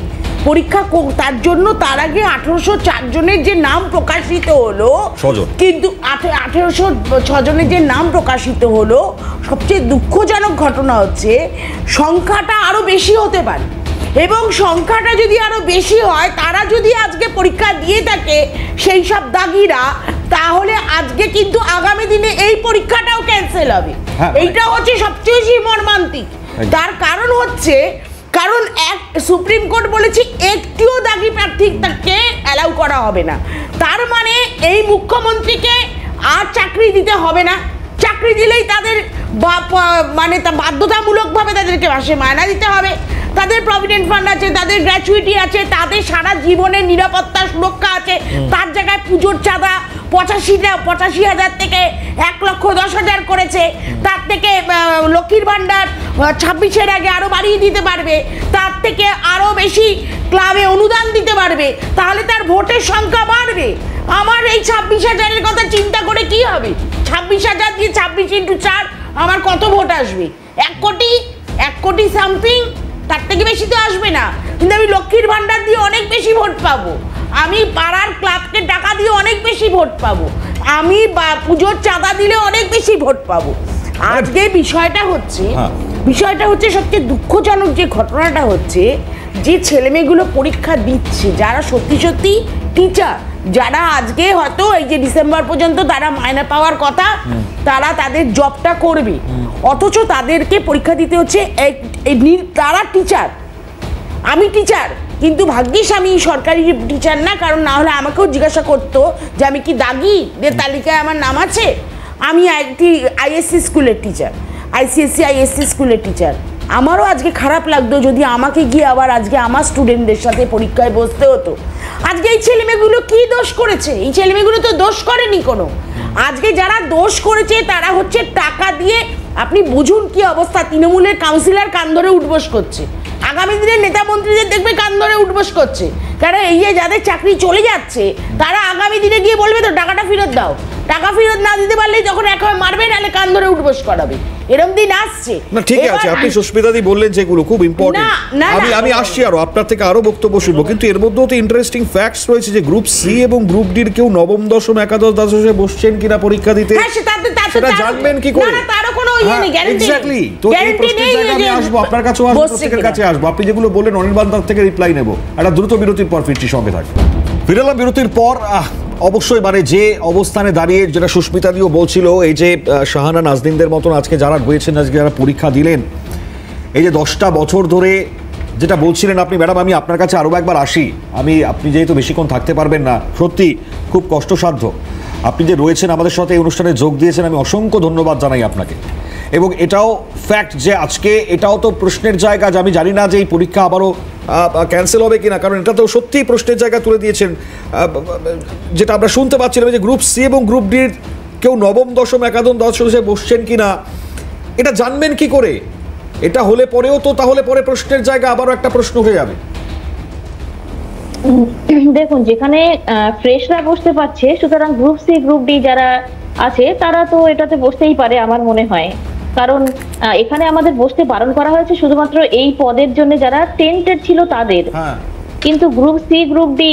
তার জন্য তার আগে 1804 জনের যে নাম প্রকাশিত হলো, কিন্তু 1806 জনের যে নাম প্রকাশিত হলো, সবচেয়ে দুঃখজনক ঘটনা হচ্ছে সংখ্যাটা আরো বেশি হতে পারে। এবং সংখ্যাটা যদি আরো বেশি হয়, তারা যদি আজকে পরীক্ষা দিয়ে থাকে সেই সব দাগিরা, তাহলে আজকে কিন্তু আগামী দিনে এই পরীক্ষাটাও ক্যান্সেল হবে। এইটা হচ্ছে সবচেয়ে বেশি মর্মান্তিক। তার কারণ হচ্ছে, কারণ সুপ্রিম কোর্ট বলেছে একটিও দাগি প্রার্থীকে অ্যালাউ করা হবে না। তার মানে এই মুখ্যমন্ত্রীকে আর চাকরি দিতে হবে না। চাকরি দিলেই তাদের মানে বাধ্যতামূলকভাবে তাদেরকে মাসে মায়না দিতে হবে, তাদের প্রভিডেন্ট ফান্ড আছে, তাদের গ্র্যাচুইটি আছে, তাদের সারা জীবনের নিরাপত্তা সুরক্ষা আছে। তার জায়গায় পুজোর চাঁদা 85,000 থেকে 1,10,000 করেছে, তার থেকে লক্ষ্মীর ভান্ডার 26-এর আগে আরো বাড়িয়ে দিতে পারবে, তার থেকে আরো বেশি ক্লাবে অনুদান দিতে পারবে, তাহলে তার ভোটের সংখ্যা বাড়বে। আমার এই 26,000-এর কথা চিন্তা করে কি হবে? 26,000 দিয়ে 26 × 4 আমার কত ভোট আসবে? 1 কোটি সামথিং, তার থেকে বেশি তো আসবে না। কিন্তু আমি লক্ষ্মীর ভান্ডার দিয়ে অনেক বেশি ভোট পাবো, আমি পাড়ার ক্লাবকে টাকা দিয়ে অনেক বেশি ভোট পাবো, আমি পুজোর চাঁদা দিলে অনেক বেশি ভোট পাবো। আজকে বিষয়টা হচ্ছে সবচেয়ে দুঃখজনক যে ঘটনাটা হচ্ছে, যে ছেলেমেয়েগুলো পরীক্ষা দিচ্ছে, যারা সত্যি টিচার, যারা আজকে হয়তো এই যে ডিসেম্বর পর্যন্ত তারা মাইনে পাওয়ার কথা, তারা তাদের জবটা করবে, অথচ তাদেরকে পরীক্ষা দিতে হচ্ছে। তারা টিচার, আমি টিচার, কিন্তু ভাগ্যিস আমি সরকারি টিচার না, কারণ না হলে আমাকেও জিজ্ঞাসা করতো যে আমি কি দাগিদের তালিকায় আমার নাম আছে। আমি একটি আইএসসি স্কুলের টিচার, আইসিএসসি আইএসসি স্কুলের টিচার। আমারও আজকে খারাপ লাগতো যদি আমাকে গিয়ে আবার আজকে আমার স্টুডেন্টদের সাথে পরীক্ষায় বসতে হতো। আজকে এই ছেলেমেয়েগুলো কি দোষ করেছে? এই ছেলেমেয়েগুলো তো দোষ করেনি কোনো। আজকে যারা দোষ করেছে তারা হচ্ছে টাকা দিয়ে, আপনি বুঝুন কি অবস্থা, তৃণমূলের কাউন্সিলর কান ধরে উঠবোস করছে, আগামী দিনের নেতা মন্ত্রীদের দেখবে কান ধরে উঠবোস করছে, কারণ এই যে যাদের চাকরি চলে যাচ্ছে তারা আগামী দিনে গিয়ে বলবে তো টাকাটা ফেরত দাও, টাকা ফেরত না দিতে পারলেই তখন একবার মারবে, নাহলে কান ধরে উঠবোস করাবে। এরকম দিন আসছে না, ঠিক আছে, আপনি সুস্মিতাদি বললেন যেগুলো খুব ইম্পর্টেন্ট, আমি আসছি আরো আপনার থেকে আরো বক্তব্য শুনবো, কিন্তু এর মধ্যেও তো ইন্টারেস্টিং ফ্যাক্টস রয়েছে যে গ্রুপ সি এবং গ্রুপ ডির কেউ নবম দশম একাদশ দ্বাদশে বসছেন কিনা পরীক্ষা দিতে, সেটা জানবেন কি করে? এক্স্যাক্টলি, তো এই প্রশ্নের জায়গায় আমি আসবো, আপনার কাছেও আসবো, প্রত্যেকের কাছে আসবো। আপনি যেগুলো বললেন অনির্বাণ তার থেকে রিপ্লাই নেবো। একটা দ্রুত বিরতির পর ফিরছি, সঙ্গে থাকবে। ফিরলাম বিরতির পর। অবশ্যই মানে যে অবস্থানে দাঁড়িয়ে যেটা সুস্মিতা দিও বলছিল, এই যে শাহানা নাজনীনদের মতন আজকে যারা হয়েছেন, আজকে যারা পরীক্ষা দিলেন, এই যে 10টা বছর ধরে যেটা বলছিলেন আপনি ম্যাডাম, আমি আপনার কাছে আরও একবার আসি। আপনি যেহেতু বেশিক্ষণ থাকতে পারবেন না, সত্যি খুব কষ্টসাধ্য। আপনি যে রয়েছেন আমাদের সাথে এই অনুষ্ঠানে যোগ দিয়েছেন, আমি অসংখ্য ধন্যবাদ জানাই আপনাকে। এবং এটাও ফ্যাক্ট যে আজকে এটাও তো প্রশ্নের জায়গা, যে আমি জানি না যে এই পরীক্ষা আবারও ক্যান্সেল হবে কিনা, কারণ এটা তো সত্যিই প্রশ্নের জায়গা তুলে দিয়েছেন। যেটা আমরা শুনতে পাচ্ছিলাম যে গ্রুপ সি এবং গ্রুপ ডির কেউ নবম দশম একাদশ দ্বাদশে বসছেন কিনা, এটা জানবেন কি করে? এটা হলে পরেও তো তাহলে পরে প্রশ্নের জায়গা আবারও একটা প্রশ্ন হয়ে যাবে। দেখুন, যেখানে ফ্রেশরা বসতে পারছে, সুতরাং গ্রুপ সি গ্রুপ ডি যারা আছে তারা তো এটাতে বসতেই পারে আমার মনে হয়, কারণ এখানে আমাদের বসতে বারণ করা হয়েছে শুধুমাত্র এই পদের জন্য যারা টেন্টেড ছিল তাদের। কিন্তু গ্রুপ সি গ্রুপ ডি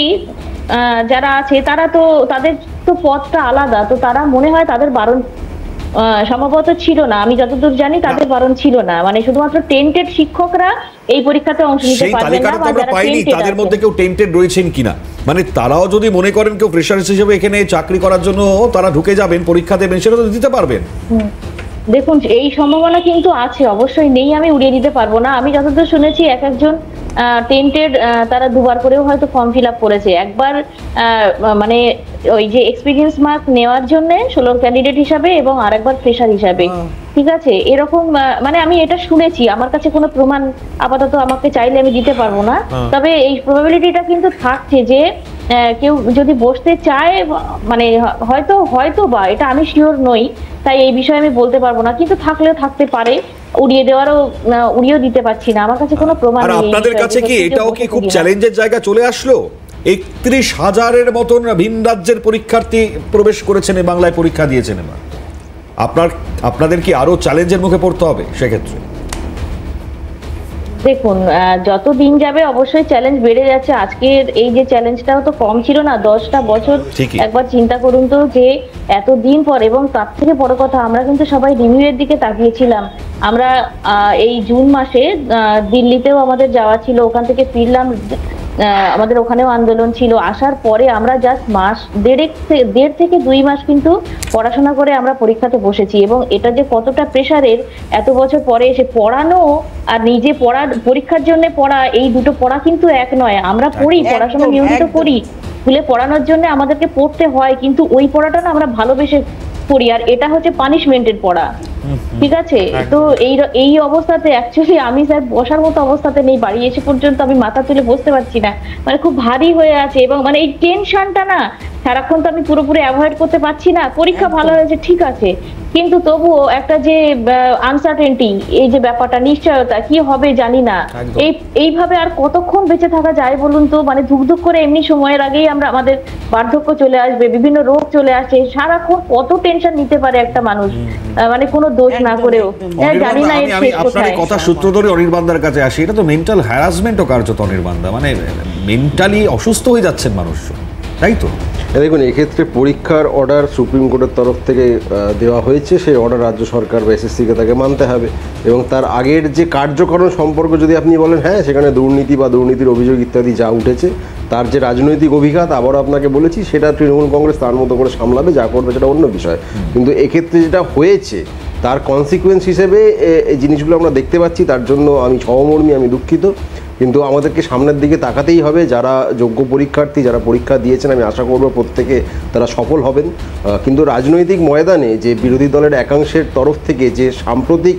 যারা আছে তারা তো, তাদের তো পদটা আলাদা, তো তারা মনে হয় তাদের বারণ সম্ভবত ছিল না, আমি যতদূর জানি তাদের বারণ ছিল না, মানে শুধুমাত্র টেন্টেড শিক্ষকরা এই পরীক্ষাতে অংশ নিতে পারবেন না। আমরা পাইনি তাদের মধ্যে কেউ টেন্টেড রয়েছেন কিনা, মানে তারাও যদি মনে করেন কেউ ফ্রেশার হিসেবে এখানে চাকরি করার জন্য তারা ঢুকে যাবেন, পরীক্ষা দেবেন, সেটা তো দিতে পারবেন। দেখুন, এই সম্ভাবনা কিন্তু আছে, অবশ্যই নেই আমি উড়িয়ে দিতে পারবো না। আমি যতদূর শুনেছি এক একজন টেন্টেড তারা দুবার করেও হয়তো ফর্ম ফিল আপ করেছে, একবার মানে ওই যে এক্সপিরিয়েন্স মার্ক নেওয়ার জন্য 16 ক্যান্ডিডেট হিসাবে, এবং আরেকবার ফ্রেশার হিসাবে। ঠিক আছে, এরকম মানে আমি এটা শুনেছি, আমার কাছে কোনো প্রমাণ আপাতত আমাকে চাইলে আমি দিতে পারবো না, তবে এই প্রবাবিলিটিটা কিন্তু থাকছে যে কেউ যদি বসতে চায়, মানে হয়তো বা, এটা আমি শিওর নই, তাই এই বিষয়ে আমি বলতে পারবো না, কিন্তু থাকলেও থাকতে পারে, উড়িয়েও দিতে পারছি না, আমার কাছে কোনো প্রমাণ নেই। আপনাদের কাছে কি এটাও কি খুব চ্যালেঞ্জের জায়গা চলে আসলো? 31,000-এর মতন ভিন রাজ্যের পরীক্ষার্থী প্রবেশ করেছেন বাংলায়, পরীক্ষা দিয়েছেন, এবার আপনাদের কি আরো চ্যালেঞ্জের মুখে পড়তে হবে সেক্ষেত্রে? দেখুন, যত দিন যাবে অবশ্যই চ্যালেঞ্জ বেড়ে যাচ্ছে। আজকের এই যে চ্যালেঞ্জটাও তো কম ছিল না, 10টা বছর। একবার চিন্তা করুন তো যে এতদিন পর, এবং তার থেকে বড় কথা আমরা কিন্তু সবাই রিভিউয়ের দিকে তাকিয়েছিলাম। আমরা এই জুন মাসে দিল্লিতেও আমাদের যাওয়া ছিল, ওখান থেকে ফিরলাম, আমাদের ওখানেও আন্দোলন ছিল। আসার পরে আমরা জাস্ট দেড় থেকে 2 মাস কিন্তু পড়াশোনা করে আমরা পরীক্ষাতে বসেছি, এবং এটা যে কতটা প্রেশারের, এত বছর পরে এসে পড়ানো আর নিজে পরীক্ষার জন্য পড়া, এই দুটো পড়া কিন্তু এক নয়। আমরা পড়ি, পড়াশোনা নিয়মিত করি, স্কুলে পড়ানোর জন্য আমাদেরকে পড়তে হয়, কিন্তু ওই পড়াটা না আমরা ভালোবেসে পড়ি, আর এটা হচ্ছে পানিশমেন্টের পড়া। ঠিক আছে, তো এই অবস্থাতে অ্যাকচুয়ালি আমি স্যার বসার মতো অবস্থাতে নেই, বাড়ি এসে পর্যন্ত আমি মাথা তুলে বসতে পারছি না, মানে খুব ভারী হয়ে আছে, এবং মানে এই টেনশনটা না সারাক্ষণ তো আমি পুরোপুরি অ্যাভয়েড করতে পারছি না। পরীক্ষা ভালো হয়েছে ঠিক আছে, কিন্তু তবুও একটা যে আনসার্টেনটি, এই যে ব্যাপারটা, নিশ্চয়তা, কি হবে জানি না, এইভাবে আর কতক্ষণ বেঁচে থাকা যায় বলুন তো? মানে ধুকধুক করে এমনি সময়ের আগেই আমাদের বার্ধক্য চলে আসবে, বিভিন্ন রোগ চলে আসে, সারাক্ষণ কত টেনশন নিতে পারে একটা মানুষ, মানে কোনো দোষ না করেও। জানি না আমি আপনার কথা সূত্র ধরে অনির্বাণদার কাছে আসি, এটা তো মেন্টাল হ্যারাসমেন্টও কার্যত অনির্বাণদা, মানে মেন্টালি অসুস্থ হয়ে যাচ্ছেন মানুষ, তাই তো? দেখুন, এক্ষেত্রে পরীক্ষার অর্ডার সুপ্রিম কোর্টের তরফ থেকে দেওয়া হয়েছে, সেই অর্ডার রাজ্য সরকার বা এসএসসিকে তাকে মানতে হবে, এবং তার আগের যে কার্যকরণ সম্পর্ক যদি আপনি বলেন, হ্যাঁ সেখানে দুর্নীতি বা দুর্নীতির অভিযোগ ইত্যাদি যা উঠেছে, তার যে রাজনৈতিক অভিঘাত আবারও আপনাকে বলেছি, সেটা তৃণমূল কংগ্রেস তার মতো করে সামলাবে, যা করবে সেটা অন্য বিষয়। কিন্তু এক্ষেত্রে যেটা হয়েছে তার কনসিকুয়েন্স হিসেবে এই জিনিসগুলো আমরা দেখতে পাচ্ছি, তার জন্য আমি সহমর্মী, আমি দুঃখিত। কিন্তু আমাদেরকে সামনের দিকে তাকাতেই হবে। যারা যোগ্য পরীক্ষার্থী, যারা পরীক্ষা দিয়েছেন, আমি আশা করব প্রত্যেকে তারা সফল হবেন। কিন্তু রাজনৈতিক ময়দানে যে বিরোধী দলের একাংশের তরফ থেকে যে সাম্প্রতিক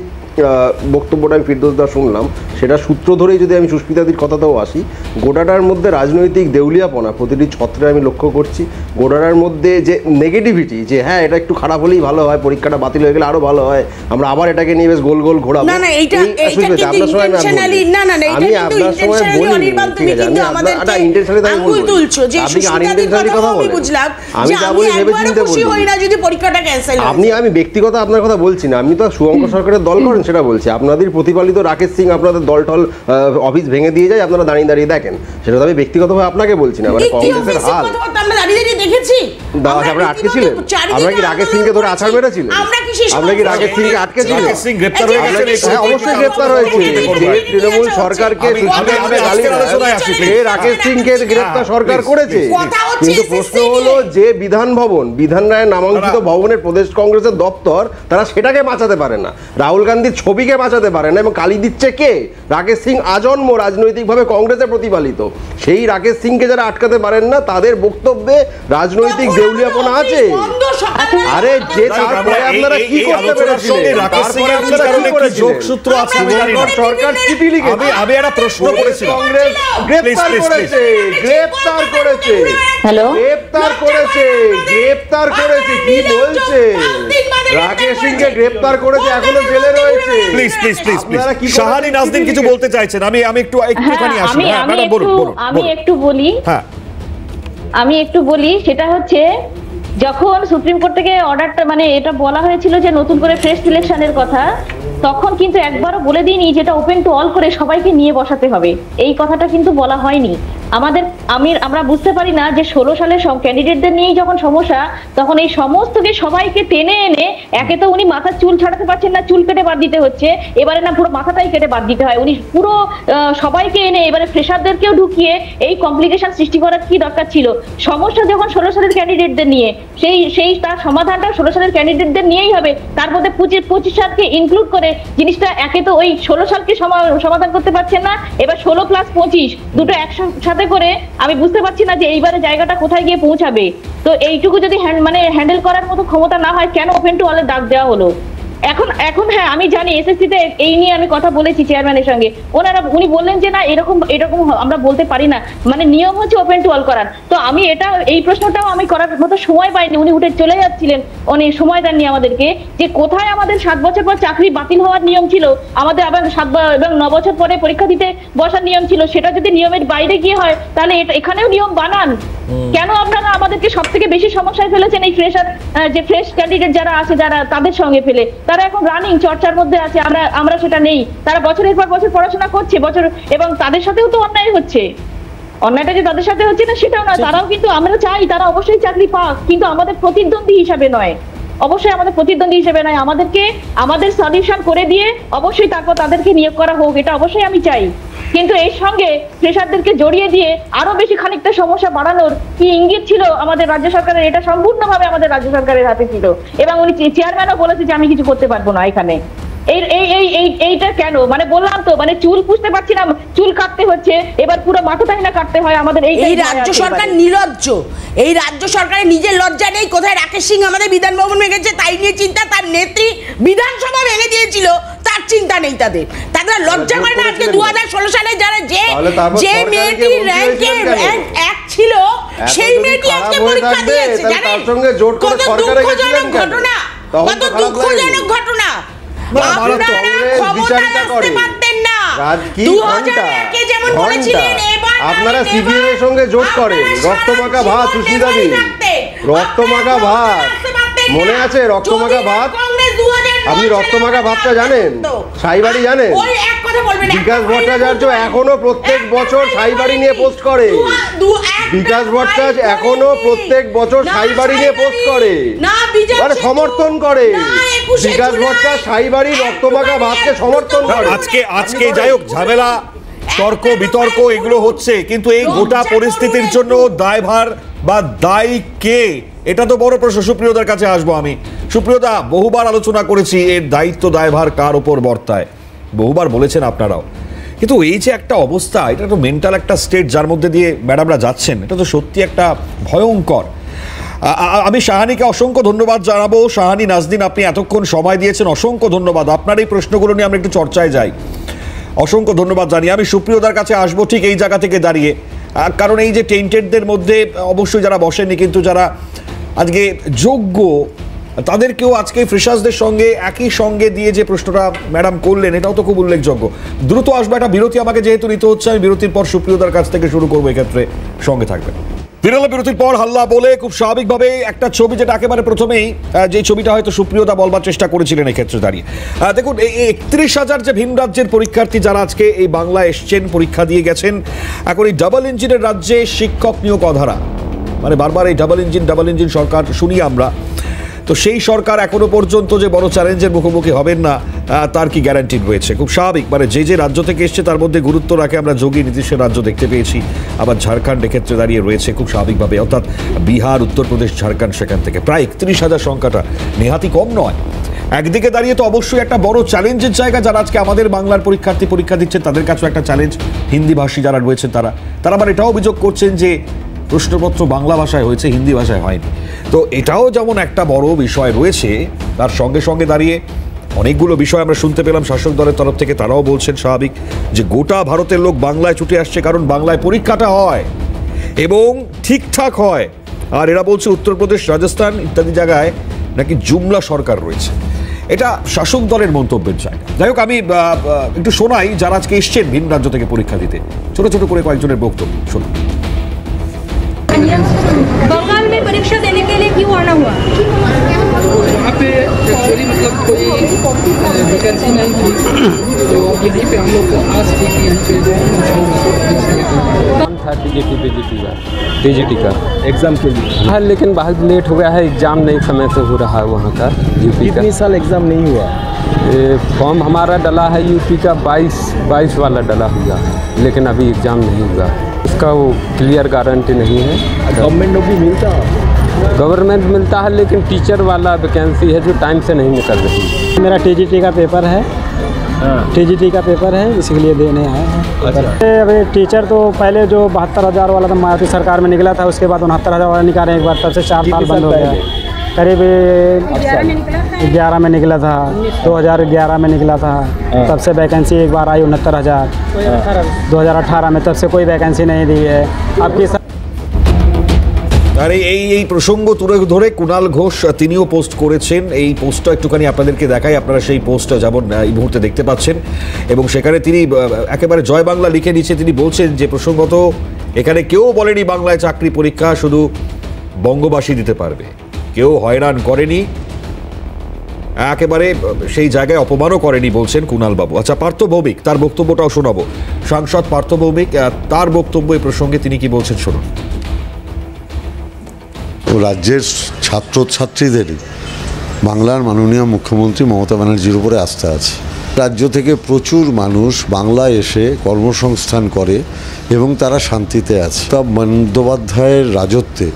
বক্তব্যটা আমি ফিরদৌসদা শুনলাম, সেটা সূত্র ধরেই যদি আমি সুস্মিতাদির কথাতেও আসি, গোটাটার মধ্যে রাজনৈতিক দেউলিয়াপনা প্রতিটি ছত্রে আমি লক্ষ্য করছি। গোটাটার মধ্যে যে নেগেটিভিটি, যে হ্যাঁ এটা একটু খারাপ হলেই ভালো হয়, পরীক্ষাটা বাতিল হয়ে গেলে আরো ভালো হয়, আমরা আবার এটাকে নিয়ে বেশ গোল গোল ঘোরাবো। না না, এইটা আপনার সময় আমি আপনার সময় বলি এটা ইন্টেনশনালি তাই বলবো, আপনি আনইন্টেনশনালি কথা বলেন, আমি যা বলি ভেবে চিন্তে বলি। আমি ব্যক্তিগত আপনার কথা বলছি না, আপনি তো শুভঙ্কর সরকারের দল করেন সেটা বলছি। আপনাদের প্রতিপালিত রাকেশ সিং আপনাদের দল টল অফিস ভেঙে দিয়ে যায়, আপনারা দাঁড়িয়ে দাঁড়িয়ে দেখেন, সেটা তো আমি ব্যক্তিগতভাবে আপনাকে বলছি না। মানে কংগ্রেসের হাল আপনারা আটকে ছিলেন, আপনারা কি রাকেশ সিংকে ধরে আছাড় মেরেছিলেন? আপনারা কি রাকেশ সিংকে আটকে ছিলেন? হ্যাঁ অবশ্যই গ্রেপ্তার হয়েছে। তৃণমূল সরকারকে রাকেশ সিংকে গ্রেপ্তার সরকার করেছে, কিন্তু প্রশ্ন হলো যে বিধান ভবন, বিধান রায়ের নামাঙ্কিত ভবনের প্রদেশ কংগ্রেসের দপ্তর, তারা সেটাকে বাঁচাতে পারে না, রাহুল গান্ধীর ছবিকে বাঁচাতে পারে না, এবং গালি দিচ্ছে কে? রাকেশ সিং আজন্ম রাজনৈতিকভাবে কংগ্রেসের প্রতিপালিত। সেই রাকেশ সিংকে যারা আটকাতে পারেন না, তাদের বক্তব্যে রাজনৈতিক দেউলিয়াপনা আছে। আরে যে তারপরে আপনারা কি করতে পেরেছিলেন? তারপরে আপনারা কি করেছিলেন? যোগসূত্র আছে, সরকার চিঠি লিখে আমি একটা প্রশ্ন করেছিলাম, কংগ্রেস গ্রেফতার করেছে, গ্রেফতার করেছে, হ্যালো, গ্রেফতার করেছে, গ্রেফতার করেছে, কি বলছে? রাকেশ সিংকে গ্রেফতার করেছে, এখনো জেলে রয়েছে। Please please please please, Shahani Naznin কিছু বলতে চাইছেন, আমি একটুখানি আসি। আমি একটু বলি, সেটা হচ্ছে যখন সুপ্রিম কোর্ট থেকে অর্ডারটা মানে এটা বলা হয়েছিল যে নতুন করে ফ্রেশ সিলেকশনের কথা, তখন কিন্তু একবারও বলে দিইনি যেটা ওপেন টু অল করে সবাইকে নিয়ে বসাতে হবে, এই কথাটা কিন্তু বলা হয়নি। আমরা বুঝতে পারি না যে 16 সালের সব ক্যান্ডিডেটদের নিয়েই যখন সমস্যা, তখন এই সমস্তকে সবাইকে টেনে এনে, একে তো উনি মাথার চুল ছাড়াতে পারছেন না, চুল কেটে বাদ দিতে হচ্ছে, এবারে না পুরো মাথাটাই কেটে বাদ দিতে হয়, উনি পুরো সবাইকে এনে এবারে ফ্রেশারদেরকেও ঢুকিয়ে এই কমপ্লিকেশন সৃষ্টি করার কি দরকার ছিল? সমস্যা যখন 16 সালের ক্যান্ডিডেটদের নিয়ে, সেই তার সমাধানটা 16 সালের ক্যান্ডিডেটদের নিয়েই হবে, তার মধ্যে 25 সালকে ইনক্লুড করে জিনিসটা, একে তো ওই 16 সালকে সমাধান করতে পারছেন না, এবার 16 + 25 দুটো একসাথে করে আমি বুঝতে পারছি না যে এইবারে জায়গাটা কোথায় গিয়ে পৌঁছাবে। তো এইটুকু যদি হ্যান্ডেল করার মতো ক্ষমতা না হয়, কেন ওপেন টু অলের ডাক দেওয়া হলো? এখন হ্যাঁ আমি জানি এসএসসিতে এই নিয়ে আমি কথা বলেছি চেয়ারম্যানের সঙ্গে, উনি বললেন যে না এরকম আমরা বলতে পারি না, মানে নিয়ম হচ্ছে ওপেন টু অল করার। তো আমি এই প্রশ্নটাও আমি করার মতো সময় পাইনি, উনি উঠে চলে যাচ্ছিলেন, উনি সময় দেননি আমাদেরকে, যে কোথায় আমাদের 7 বছর পর চাকরি বাতিল হওয়ার নিয়ম ছিল, আমাদের আবার 7 এবং 9 বছর পরে পরীক্ষা দিতে বসার নিয়ম ছিল, সেটা যদি নিয়মের বাইরে গিয়ে হয় তাহলে এখানেও নিয়ম বানান। কেন আপনারা আমাদেরকে সব থেকে বেশি সমস্যায় ফেলেছেন এই ফ্রেশ ক্যান্ডিডেট যারা আছে, যারা তাদের সঙ্গে ফেলে, তারা এখন রানিং চর্চার মধ্যে আছে, আমরা সেটা নেই, তারা বছরের পর বছর পড়াশোনা করছে এবং তাদের সাথেও তো অন্যায় হচ্ছে, অন্যায়টা যে তাদের সাথে হচ্ছে না সেটাও না, তারাও কিন্তু আমরা চাই তারা অবশ্যই চাকরি পাক, কিন্তু আমাদের প্রতিদ্বন্দ্বী হিসাবে নয়, অবশ্যই আমাদের প্রতিদ্বন্দ্বী হিসেবে নয়, আমাদের সলিউশন করে দিয়ে অবশ্যই তারপর তাদেরকে নিয়োগ করা হোক, এটা অবশ্যই আমি চাই। কিন্তু এর সঙ্গে ফ্রেশারদেরকে জড়িয়ে দিয়ে আরো বেশি খানিকটা সমস্যা বাড়ানোর কি ইঙ্গিত ছিল আমাদের রাজ্য সরকারের? এটা সম্পূর্ণভাবে আমাদের রাজ্য সরকারের হাতে ছিল, এবং উনি চেয়ারম্যানও বলেছে যে আমি কিছু করতে পারবো না এখানে। এইটা কেন? মানে বললাম তো, মানে চুল পুষতে পারছি না, চুল কাটতে হচ্ছে, এবার পুরো মাথাটাই না কাটতে হয় আমাদের। এই রাজ্য সরকার নির্লজ্জ, এই রাজ্য সরকারের নিজের লজ্জা নেই। কোথায় রাকেশ সিং আমাদের বিধান ভবন ভেঙেছে তাই নিয়ে চিন্তা, তার নেত্রী বিধানসভা ভেঙে দিয়েছিল তার চিন্তা নেই তাদের, তারা লজ্জা করে না? আজকে 2016 সালে যারা যে মেয়েটি র্যাঙ্কে 1 ছিল সেই মেয়েটি আজকে পরীক্ষা দিয়েছে, জানেন? কত দুঃখজনক ঘটনা, কত দুঃখজনক ঘটনা। আপনারা সিপিএম এর সঙ্গে জোট করেন, রক্তমাখা ভাত, সুস্মিতাদি, রক্তমাখা ভাত মনে আছে? রক্তমাখা ভাত, আপনি রক্তমাখা ভাতটা জানেন? সাইবাড়ি জানেন? বিকাশ ভট্টাচার্য এখনো প্রত্যেক বছর সাইবাড়ি নিয়ে পোস্ট করে, বিকাশ ভট্টাচার্য এখনো প্রত্যেক বছর সাইবাড়ি নিয়ে পোস্ট করে, মানে সমর্থন করে। বিকাশ ভট্টাচার্য সাইবাড়ি রক্তমাখা ভাতকে সমর্থন করে। আজকে যাই হোক, ঝামেলা তর্ক বিতর্ক এগুলো হচ্ছে, কিন্তু এই গোটা পরিস্থিতির জন্য দায়ভার বা দায়ী কে, এটা তো বড় প্রশ্ন। সুপ্রিয়দার কাছে আসবো আমি। সুপ্রিয়দা, বহুবার আলোচনা করেছি এর দায়িত্ব দায়ভার কার উপর বর্তায়, বহুবার বলেছেন আপনারাও, কিন্তু এই যে একটা অবস্থা, এটা তো মেন্টাল একটা স্টেট যার মধ্যে দিয়ে ম্যাডামরা যাচ্ছেন, এটা তো সত্যি একটা ভয়ঙ্কর। আমি শাহানিকে অসংখ্য ধন্যবাদ জানাবো। শাহানি নাজনীন, আপনি এতক্ষণ সময় দিয়েছেন, অসংখ্য ধন্যবাদ। আপনার এই প্রশ্নগুলো নিয়ে আমরা একটু চর্চায় যাই, অসংখ্য ধন্যবাদ জানিয়ে আমি সুপ্রিয়দার কাছে আসবো ঠিক এই জায়গা থেকে দাঁড়িয়ে। কারণ এই যে টেন্টেডদের মধ্যে অবশ্যই যারা বসেননি, কিন্তু যারা আজকে যোগ্য তাদেরকেও আজকে ফ্রেশার্সদের সঙ্গে একই সঙ্গে দিয়ে যে প্রশ্নটা ম্যাডাম করলেন, এটাও তো খুব উল্লেখযোগ্য। দ্রুত আসবে একটা বিরতি, আমাকে যেহেতু নিতে হচ্ছে, আমি বিরতির পর সুপ্রিয়দার কাছ থেকে শুরু করবো, এক্ষেত্রে সঙ্গে থাকবেন। বিরতির পর হাল্লা বলে খুব স্বাভাবিকভাবে একটা ছবি, যেটা একেবারে প্রথমেই যে ছবিটা হয়তো সুপ্রিয়তা বলবার চেষ্টা করেছিলেন এক্ষেত্রে দাঁড়িয়ে। দেখুন, এই 31,000 যে ভিন রাজ্যের পরীক্ষার্থী যারা আজকে এই বাংলায় এসছেন, পরীক্ষা দিয়ে গেছেন, এখন এই ডাবল ইঞ্জিনের রাজ্যে শিক্ষক নিয়োগ অধারা, মানে বারবার এই ডাবল ইঞ্জিন সরকার শুনি আমরা। তো সেই সরকার এখনো পর্যন্ত যে বড় চ্যালেঞ্জের মুখোমুখি হবেন না তার কি গ্যারান্টি রয়েছে? খুব স্বাভাবিক, মানে যে রাজ্য থেকে এসছে তার মধ্যে গুরুত্ব রাখে আমরা যোগী নীতিশের রাজ্য দেখতে পেয়েছি, আবার ঝাড়খণ্ড এক্ষেত্রে দাঁড়িয়ে রয়েছে খুব স্বাভাবিকভাবে, অর্থাৎ বিহার, উত্তরপ্রদেশ, ঝাড়খণ্ড, সেখান থেকে প্রায় 31,000 সংখ্যাটা নেহাতি কম নয়। একদিকে দাঁড়িয়ে তো অবশ্যই একটা বড় চ্যালেঞ্জের জায়গা, যারা আজকে আমাদের বাংলার পরীক্ষার্থী পরীক্ষা দিচ্ছেন তাদের কাছেও একটা চ্যালেঞ্জ। হিন্দিভাষী যারা রয়েছেন তারা আবার এটাও অভিযোগ করছেন যে প্রশ্নপত্র বাংলা ভাষায় হয়েছে, হিন্দি ভাষায় হয়নি। তো এটাও যেমন একটা বড় বিষয় রয়েছে, তার সঙ্গে সঙ্গে দাঁড়িয়ে অনেকগুলো বিষয় আমরা শুনতে পেলাম শাসক দলের তরফ থেকে। তারাও বলছেন স্বাভাবিক যে গোটা ভারতের লোক বাংলায় ছুটে আসছে, কারণ বাংলায় পরীক্ষাটা হয় এবং ঠিকঠাক হয়। আর এরা বলছে উত্তরপ্রদেশ, রাজস্থান ইত্যাদি জায়গায় নাকি জুমলা সরকার রয়েছে। এটা শাসক দলের মন্তব্যের জায়গা। যাই হোক, আমি একটু শোনাই যারা আজকে এসছেন ভিন রাজ্য থেকে পরীক্ষা দিতে, ছোট ছোট করে কয়েকজনের বক্তব্য শুনুন। बंगाल में परीक्षा देने के लिए क्यों आना हुआ? वहाँ पे एक्चुअली मतलब कोई वैकेंसी नहीं थी, तो यहीं पे हम लोग को आस थी कि यहाँ पे जो था टीजीटी का एग्ज़ाम के लिए है, लेकिन बहुत लेट हो गया है, एग्ज़ाम नहीं समय से हो रहा है वहाँ का यूपी का। कितनी साल एग्ज़ाम नहीं हुआ? फॉर्म हमारा डला है यूपी का 22 वाला डला हुआ है, लेकिन अभी एग्ज़ाम नहीं हुआ। इसका वो क्लियर गारंटी नहीं है। गवर्नमेंट नौकरी मिलता है? गवर्नमेंट मिलता है, लेकिन टीचर वाला वैकेंसी है जो टाइम से नहीं निकल रही। मेरा टीजीटी का पेपर है, टीजीटी का पेपर है, इसलिए देने आए हैं। अभी टीचर तो पहले जो 72,000 वाला था मायावती सरकार में निकला था, उसके बाद 69,000 वाला निकाले एक बार, तब से 4 साल बंद हो गया। करीब 11 में निकला था, 2011 में निकला था, तब से वैकेंसी एक बार आई 69,000। 2018 में तब से कोई वैकेंसी नहीं दी है। अब की আর এই প্রসঙ্গ তুলে ধরে কুণাল ঘোষ তিনিও পোস্ট করেছেন। এই পোস্টটা একটুখানি আপনাদেরকে দেখাই, আপনারা সেই পোস্টটা যেমন এই মুহূর্তে দেখতে পাচ্ছেন, এবং সেখানে তিনি একেবারে জয় বাংলা লিখে নিচ্ছে। তিনি বলছেন যে প্রসঙ্গত এখানে কেউ বলেনি বাংলায় চাকরি পরীক্ষা শুধু বঙ্গবাসী দিতে পারবে, কেউ হয়রান করেনি, একেবারে সেই জায়গায় অপমানও করেনি বলছেন কুণাল বাবু। আচ্ছা, পার্থ ভৌমিক তার বক্তব্যটাও শোনাবো। সাংসদ পার্থ ভৌমিক তার বক্তব্য এই প্রসঙ্গে তিনি কি বলছেন শুনুন। রাজ্যের ছাত্রছাত্রীদের বাংলার মাননীয় মুখ্যমন্ত্রী মমতা ব্যানার্জির উপরে আস্থা আছে। রাজ্য থেকে প্রচুর মানুষ বাংলায় এসে কর্মসংস্থান করে এবং তারা শান্তিতে আছে। তা বন্দ্যোপাধ্যায়ের রাজত্বে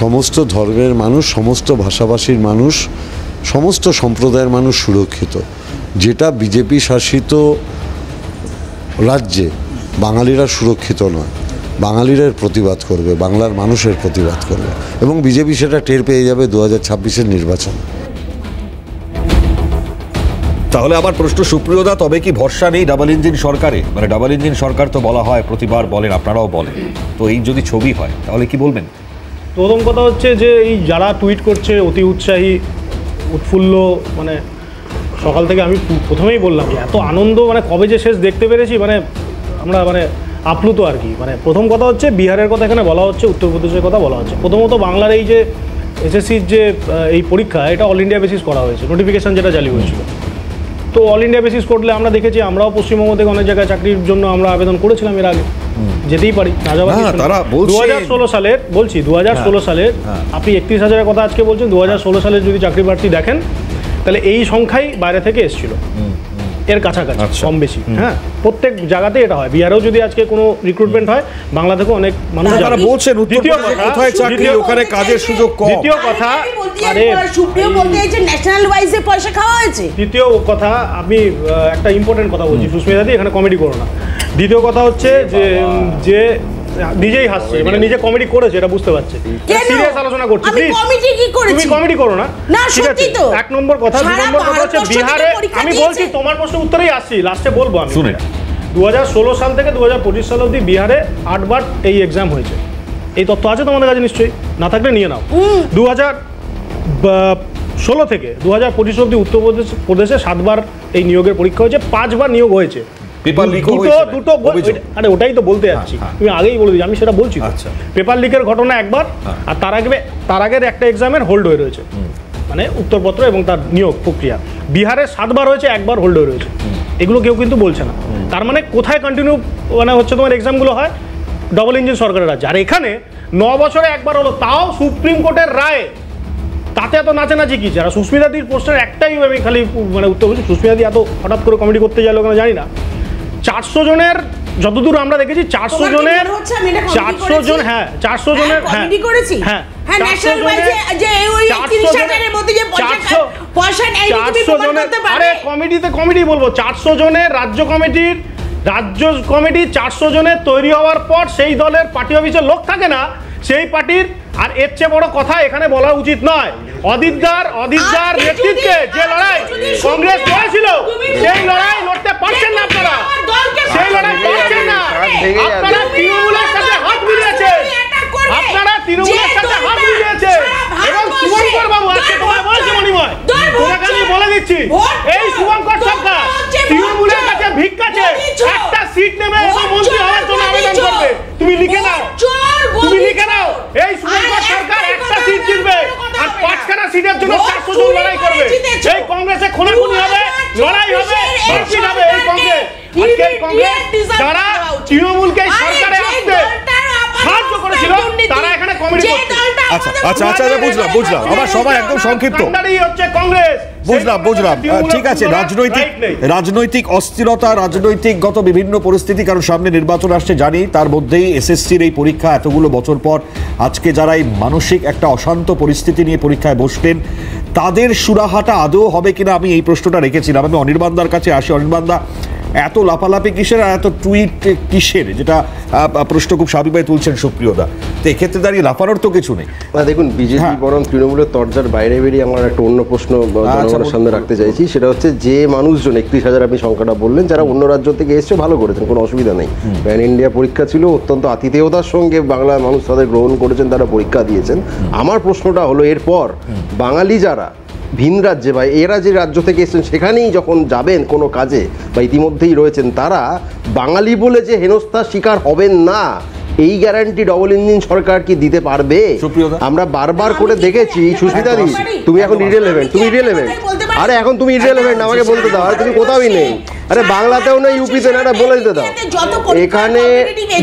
সমস্ত ধর্মের মানুষ, সমস্ত ভাষাভাষীর মানুষ, সমস্ত সম্প্রদায়ের মানুষ সুরক্ষিত। যেটা বিজেপি শাসিত রাজ্যে বাঙালিরা সুরক্ষিত নয়। বাঙালিরা প্রতিবাদ করবে, বাংলার মানুষের প্রতিবাদ করবে, এবং বিজেপি সেটা টের পেয়ে যাবে 2026-এর নির্বাচন। তাহলে আমার প্রশ্ন সুপ্রিয়দা, তবে কি ভরসা নেই ডাবল ইঞ্জিন সরকারে? মানে ডাবল ইঞ্জিন সরকার তো বলা হয়, প্রতিবার বলেন, আপনারাও বলেন, তো এই যদি ছবি হয় তাহলে কি বলবেন? প্রথম কথা হচ্ছে যে এই যারা টুইট করছে অতি উৎসাহী উৎফুল্ল, মানে সকাল থেকে আমি প্রথমেই বললাম যে এত আনন্দ মানে কবে যে শেষ দেখতে পেরেছি, মানে আমরা মানে আপ্লুত আর কি। মানে প্রথম কথা হচ্ছে বিহারের কথা এখানে বলা হচ্ছে, উত্তরপ্রদেশের কথা বলা হচ্ছে। প্রথমত বাংলার এই যে এসএসসির যে এই পরীক্ষা, এটা অল ইন্ডিয়া বেসিস করা হয়েছে, নোটিফিকেশান যেটা জারি হয়েছিল। তো অল ইন্ডিয়া বেসিস করলে আমরা দেখেছি, আমরাও পশ্চিমবঙ্গ থেকে অনেক জায়গায় চাকরির জন্য আমরা আবেদন করেছিলাম এর আগে, যেতেই পারি। 2016 সালের বলছি, 2016 সালের আপনি 31,000-এর কথা আজকে বলছেন, 2016 সালের যদি চাকরি প্রার্থী দেখেন তাহলে এই সংখ্যাই বাইরে থেকে এসেছিল, এর কাছাকাছি কম বেশি। হ্যাঁ, প্রত্যেক জায়গাতেই এটা হয়। বিহারেও যদি আজকে কোনো রিক্রুটমেন্ট হয়, বাংলা থেকেও অনেক মানুষ তারা বলছেন কোথায় চাকরি, ওখানে কাজের সুযোগ কম। দ্বিতীয় কথা, আরে সুপ্রিম বলতে এই যে ন্যাশনাল ওয়াইজ এ পয়সা খাওয়া হয়েছে। দ্বিতীয় কথা, আমি একটা ইম্পর্টেন্ট কথা বলছি, সুস্মিতা দি এখানে কমেডি করো না। দ্বিতীয় কথা হচ্ছে যে যে নিজেই হাসছে, মানে নিজে কমেডি করেছে, এটা বুঝতে পারছে। সিরিয়াস আলোচনা করছি, প্লিজ। কমিটি কি করেছি? তুমি কমেডি করো না, ঠিক আছে? এক নম্বর কথা। দুই নম্বর কথা হচ্ছে বিহারে, আমি বলছি তোমার প্রশ্নের উত্তরেই আসছি, লাস্টে বলবো আমি। শুনে 2016 সাল থেকে 2025 সাল অবধি বিহারে 8 বার এই এক্সাম হয়েছে। এই তথ্য আছে তোমাদের কাছে নিশ্চয়ই, না থাকলে নিয়ে নাও। 2016 থেকে 2025 অবধি উত্তরপ্রদেশে 7 বার এই নিয়োগের পরীক্ষা হয়েছে, 5 বার নিয়োগ হয়েছে। দুটো আরে ওটাই তো বলতে যাচ্ছি, তুমি আগেই বলে দিই, আমি সেটা বলছি। পেপার লিকের ঘটনা একবার, আর তার আগের একটা এক্সামের হোল্ড হয়ে রয়েছে, মানে উত্তরপত্র এবং তার নিয়োগ প্রক্রিয়া। বিহারে 7 বার হয়েছে, 1 বার হোল্ড হয়ে রয়েছে। এগুলো কেউ কিন্তু বলছে না। তার মানে কোথায় কন্টিনিউ মানে হচ্ছে তোমার এক্সামগুলো হয়? ডবল ইঞ্জিন সরকারের রাজ্যে। আর এখানে 9 বছরে 1 বার হলো, তাও সুপ্রিম কোর্টের রায়। তাতে এত নাচানাচি কি? যারা সুস্মিতাদির পোস্টের একটাই আমি খালি মানে উত্তর বলছি, সুস্মিতাদি এত হঠাৎ করে কমেডি করতে গেল কেন জানি না। 400 জনের, যতদূর আমরা দেখেছি 400 জনের, 400 জন, হ্যাঁ 400 জনের, হ্যাঁ হ্যাঁ কমিটি বলবো 400 জনের রাজ্য কমিটি 400 জনের তৈরি হওয়ার পর সেই দলের পার্টি অফিসের লোক থাকে না, সেই পার্টির। আর এর চেয়ে বড় কথা এখানে বলা উচিত নয়। অদিতদার নেতৃত্বে যে লড়াই কংগ্রেস লড়েছিল, সেই লড়াই লড়তে পারছেন না আপনারা, সেই লড়াই পারছেন না। আপনারা তৃণমূলের সাথে হাত মিলিয়েছেন, এবং শুভঙ্কর বাবু, আজকে তোমায় বলছি মণিময়, তোমাকে আমি বলে দিচ্ছি, এই শুভঙ্কর সরকার তৃণমূলের কাছে ভিক্ষা চেয়ে একটা সিট নেবে এবং মন্ত্রী হওয়ার জন্য আবেদন করবে। তুমি লিখে নাও, এই শুভঙ্কর সরকার একটা সিট জিতবে, আর 5খানা সিটের জন্য 400 জন লড়াই করবে। এই কংগ্রেসে খুনাখুনি হবে, লড়াই হবে, মারপিট হবে। এই কংগ্রেস, আজকে এই কংগ্রেস যারা তৃণমূলকে সরকারে আসতে সাহায্য করেছিল, তারা এখানে কমিটি করছে। আচ্ছা বুঝলাম। আমার সময় একদম সংক্ষিপ্ত। বুঝলাম। ঠিক আছে, রাজনৈতিক অস্থিরতা, রাজনৈতিকগত বিভিন্ন পরিস্থিতি, কারণ সামনে নির্বাচন আসছে জানি, তার মধ্যেই এসএসসির এই পরীক্ষা এতগুলো বছর পর আজকে যারা এই মানসিক একটা অশান্ত পরিস্থিতি নিয়ে পরীক্ষায় বসলেন, তাদের সুরাহাটা আদৌ হবে কিনা, আমি এই প্রশ্নটা রেখেছিলাম। আমি অনির্বাণদার কাছে আসি। অনির্বাণদা, এত লাফালাফি কিসের আর এত টুইট কিসের, যেটা প্রশ্ন খুব স্বাভাবিকভাবে তুলছেন সুপ্রিয়দা, তো এক্ষেত্রে দাঁড়িয়ে লাফানোর তো কিছু নেই। দেখুন, বিজেপি বরং তৃণমূলের তরজার বাইরে বেরিয়ে আমার একটা অন্য প্রশ্ন জনগণের সামনে রাখতে চাইছি। সেটা হচ্ছে যে মানুষজন 31,000 আপনি সংখ্যাটা বললেন, যারা অন্য রাজ্য থেকে এসছে, ভালো করেছেন, কোনো অসুবিধা নেই। প্যান ইন্ডিয়া পরীক্ষা ছিল, অত্যন্ত আতিথেয়তার সঙ্গে বাংলার মানুষ তাদের গ্রহণ করেছেন, তারা পরীক্ষা দিয়েছেন। আমার প্রশ্নটা হলো, এরপর বাঙালি যারা ভিন রাজ্যে বা এরা যে রাজ্য থেকে এসেছেন সেখানেই যখন যাবেন কোনো কাজে বা ইতিমধ্যেই রয়েছেন, তারা বাঙালি বলে যে হেনস্থার শিকার হবেন না, এই গ্যারান্টি ডবল ইঞ্জিন সরকার কি দিতে পারবে? আমরা বারবার করে দেখেছি। সুস্মিতা দি, তুমি এখন ইররিলেভেন্ট, আরে এখন তুমি ইররিলেভেন্ট, আমাকে বলতে দাও। আর তুমি কোথাওই নেই, আরে বাংলাতেও নেই, ইউপিতে না, বলে দিতে দাও। এখানে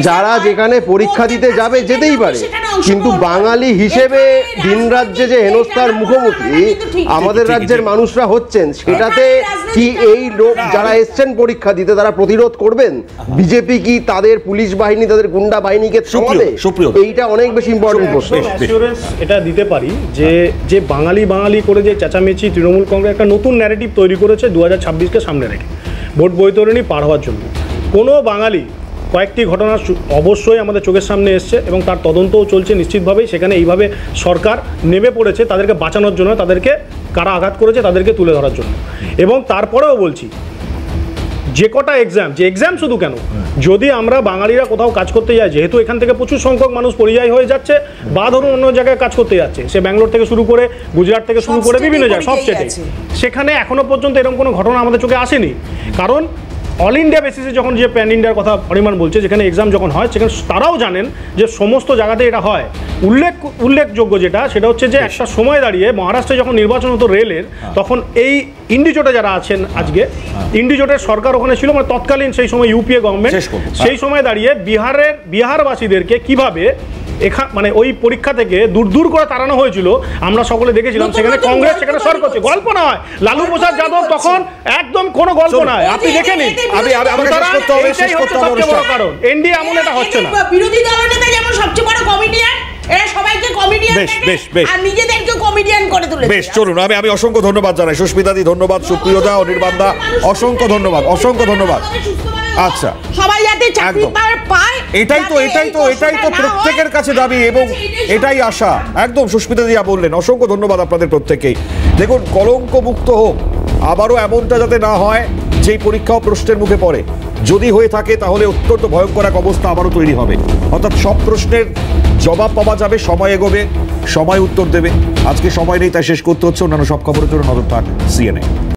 যারা যেখানে পরীক্ষা দিতে যাবে যেতেই পারে, কিন্তু বাঙালি হিসেবে ভিন রাজ্যে যে হেনস্থার মুখোমুখি আমাদের রাজ্যের মানুষরা হচ্ছেন, সেটাতে কি এই লোক যারা এসছেন পরীক্ষা দিতে, তারা প্রতিরোধ করবেন? বিজেপি কি তাদের পুলিশ বাহিনী, তাদের গুন্ডা বাহিনীকে থামাবে? এইটা অনেক বেশি ইম্পর্টেন্ট প্রশ্ন। এটা দিতে পারি যে বাঙালি করে যে চেঁচামেচি তৃণমূল কংগ্রেস একটা নতুন ন্যারেটিভ তৈরি করেছে 2026কে সামনে রেখে ভোট বৈতরণী পার হওয়ার জন্য। কোনো বাঙালি, কয়েকটি ঘটনা অবশ্যই আমাদের চোখের সামনে এসছে এবং তার তদন্তও চলছে নিশ্চিতভাবেই। সেখানে এইভাবে সরকার নেমে পড়েছে তাদেরকে বাঁচানোর জন্য, তাদেরকে কারা আঘাত করেছে তাদেরকে তুলে ধরার জন্য। এবং তারপরেও বলছি, যে কটা এক্সাম শুধু কেন, যদি আমরা বাঙালিরা কোথাও কাজ করতে যাই, যেহেতু এখান থেকে প্রচুর সংখ্যক মানুষ পরিযায়ী হয়ে যাচ্ছে বা ধরুন অন্য জায়গায় কাজ করতে যাচ্ছে, সে ব্যাঙ্গালোর থেকে শুরু করে, গুজরাট থেকে শুরু করে বিভিন্ন জায়গায়, সব স্টেটে, সেখানে এখনো পর্যন্ত এরকম কোনো ঘটনা আমাদের চোখে আসেনি। কারণ অল ইন্ডিয়া বেসিসে যখন যে প্যান ইন্ডিয়ার কথা পরিমাণ বলছে, যেখানে এক্সাম যখন হয়, সেখানে তারাও জানেন যে সমস্ত জায়গাতে এটা হয়। উল্লেখযোগ্য সেটা হচ্ছে যে একটা সময় দাঁড়িয়ে মহারাষ্ট্রে যখন নির্বাচন হতো রেলের, তখন এই ইন্ডিজোটে যারা আছেন আজকে, ইন্ডিজোটের সরকার ওখানে ছিল, মানে তৎকালীন সেই সময় ইউপিএ গভর্নমেন্ট, সেই সময় দাঁড়িয়ে বিহারবাসীদেরকে কিভাবে মানে ওই পরীক্ষা থেকে দূর করে তাড়ানো হয়েছিল, আমরা সকলে দেখেছিলাম। সেখানে কংগ্রেস সেখানে সরকার করছে, গল্প নয়। লালু প্রসাদ যাদব তখন একদম কোনো গল্প নয়, আপনি দেখে নিন। কারণ এনডিএ এমন এটা হচ্ছে না। বিরোধী দলনেতা যেমন সবচেয়ে বড় কমিডিয়ান, এরা সবাইকে কমেডিয়ান বেশ, বেশ, বেশ। আর নিজেদেরকে কমেডিয়ান করে তুলেছে। বেশ, চলুন আমি অসংখ্য ধন্যবাদ জানাই সুস্মিতাদি, ধন্যবাদ সুপ্রিয়দা, অনির্বাণদা, অসংখ্য ধন্যবাদ, অসংখ্য ধন্যবাদ। আচ্ছা, সবাই যাতে চাকরি পায়, এটাই তো প্রত্যেকের কাছে দাবি এবং এটাই আশা। একদম সুস্মিতা দিয়া বললেন, অসংখ্য ধন্যবাদ আপনাদের প্রত্যেকেই। দেখুন, কলঙ্ক মুক্ত হোক, আবারও এমনটা যাতে না হয় যেই পরীক্ষাও প্রশ্নের মুখে পড়ে। যদি হয়ে থাকে তাহলে অত্যন্ত ভয়ঙ্কর এক অবস্থা আবারও তৈরি হবে। অর্থাৎ সব প্রশ্নের জবাব পাওয়া যাবে, সময় এগোবে, সময় উত্তর দেবে। আজকে সময় নেই, তাই শেষ করতে হচ্ছে। অন্যান্য সব খবরের জন্য নজর থাক CNN।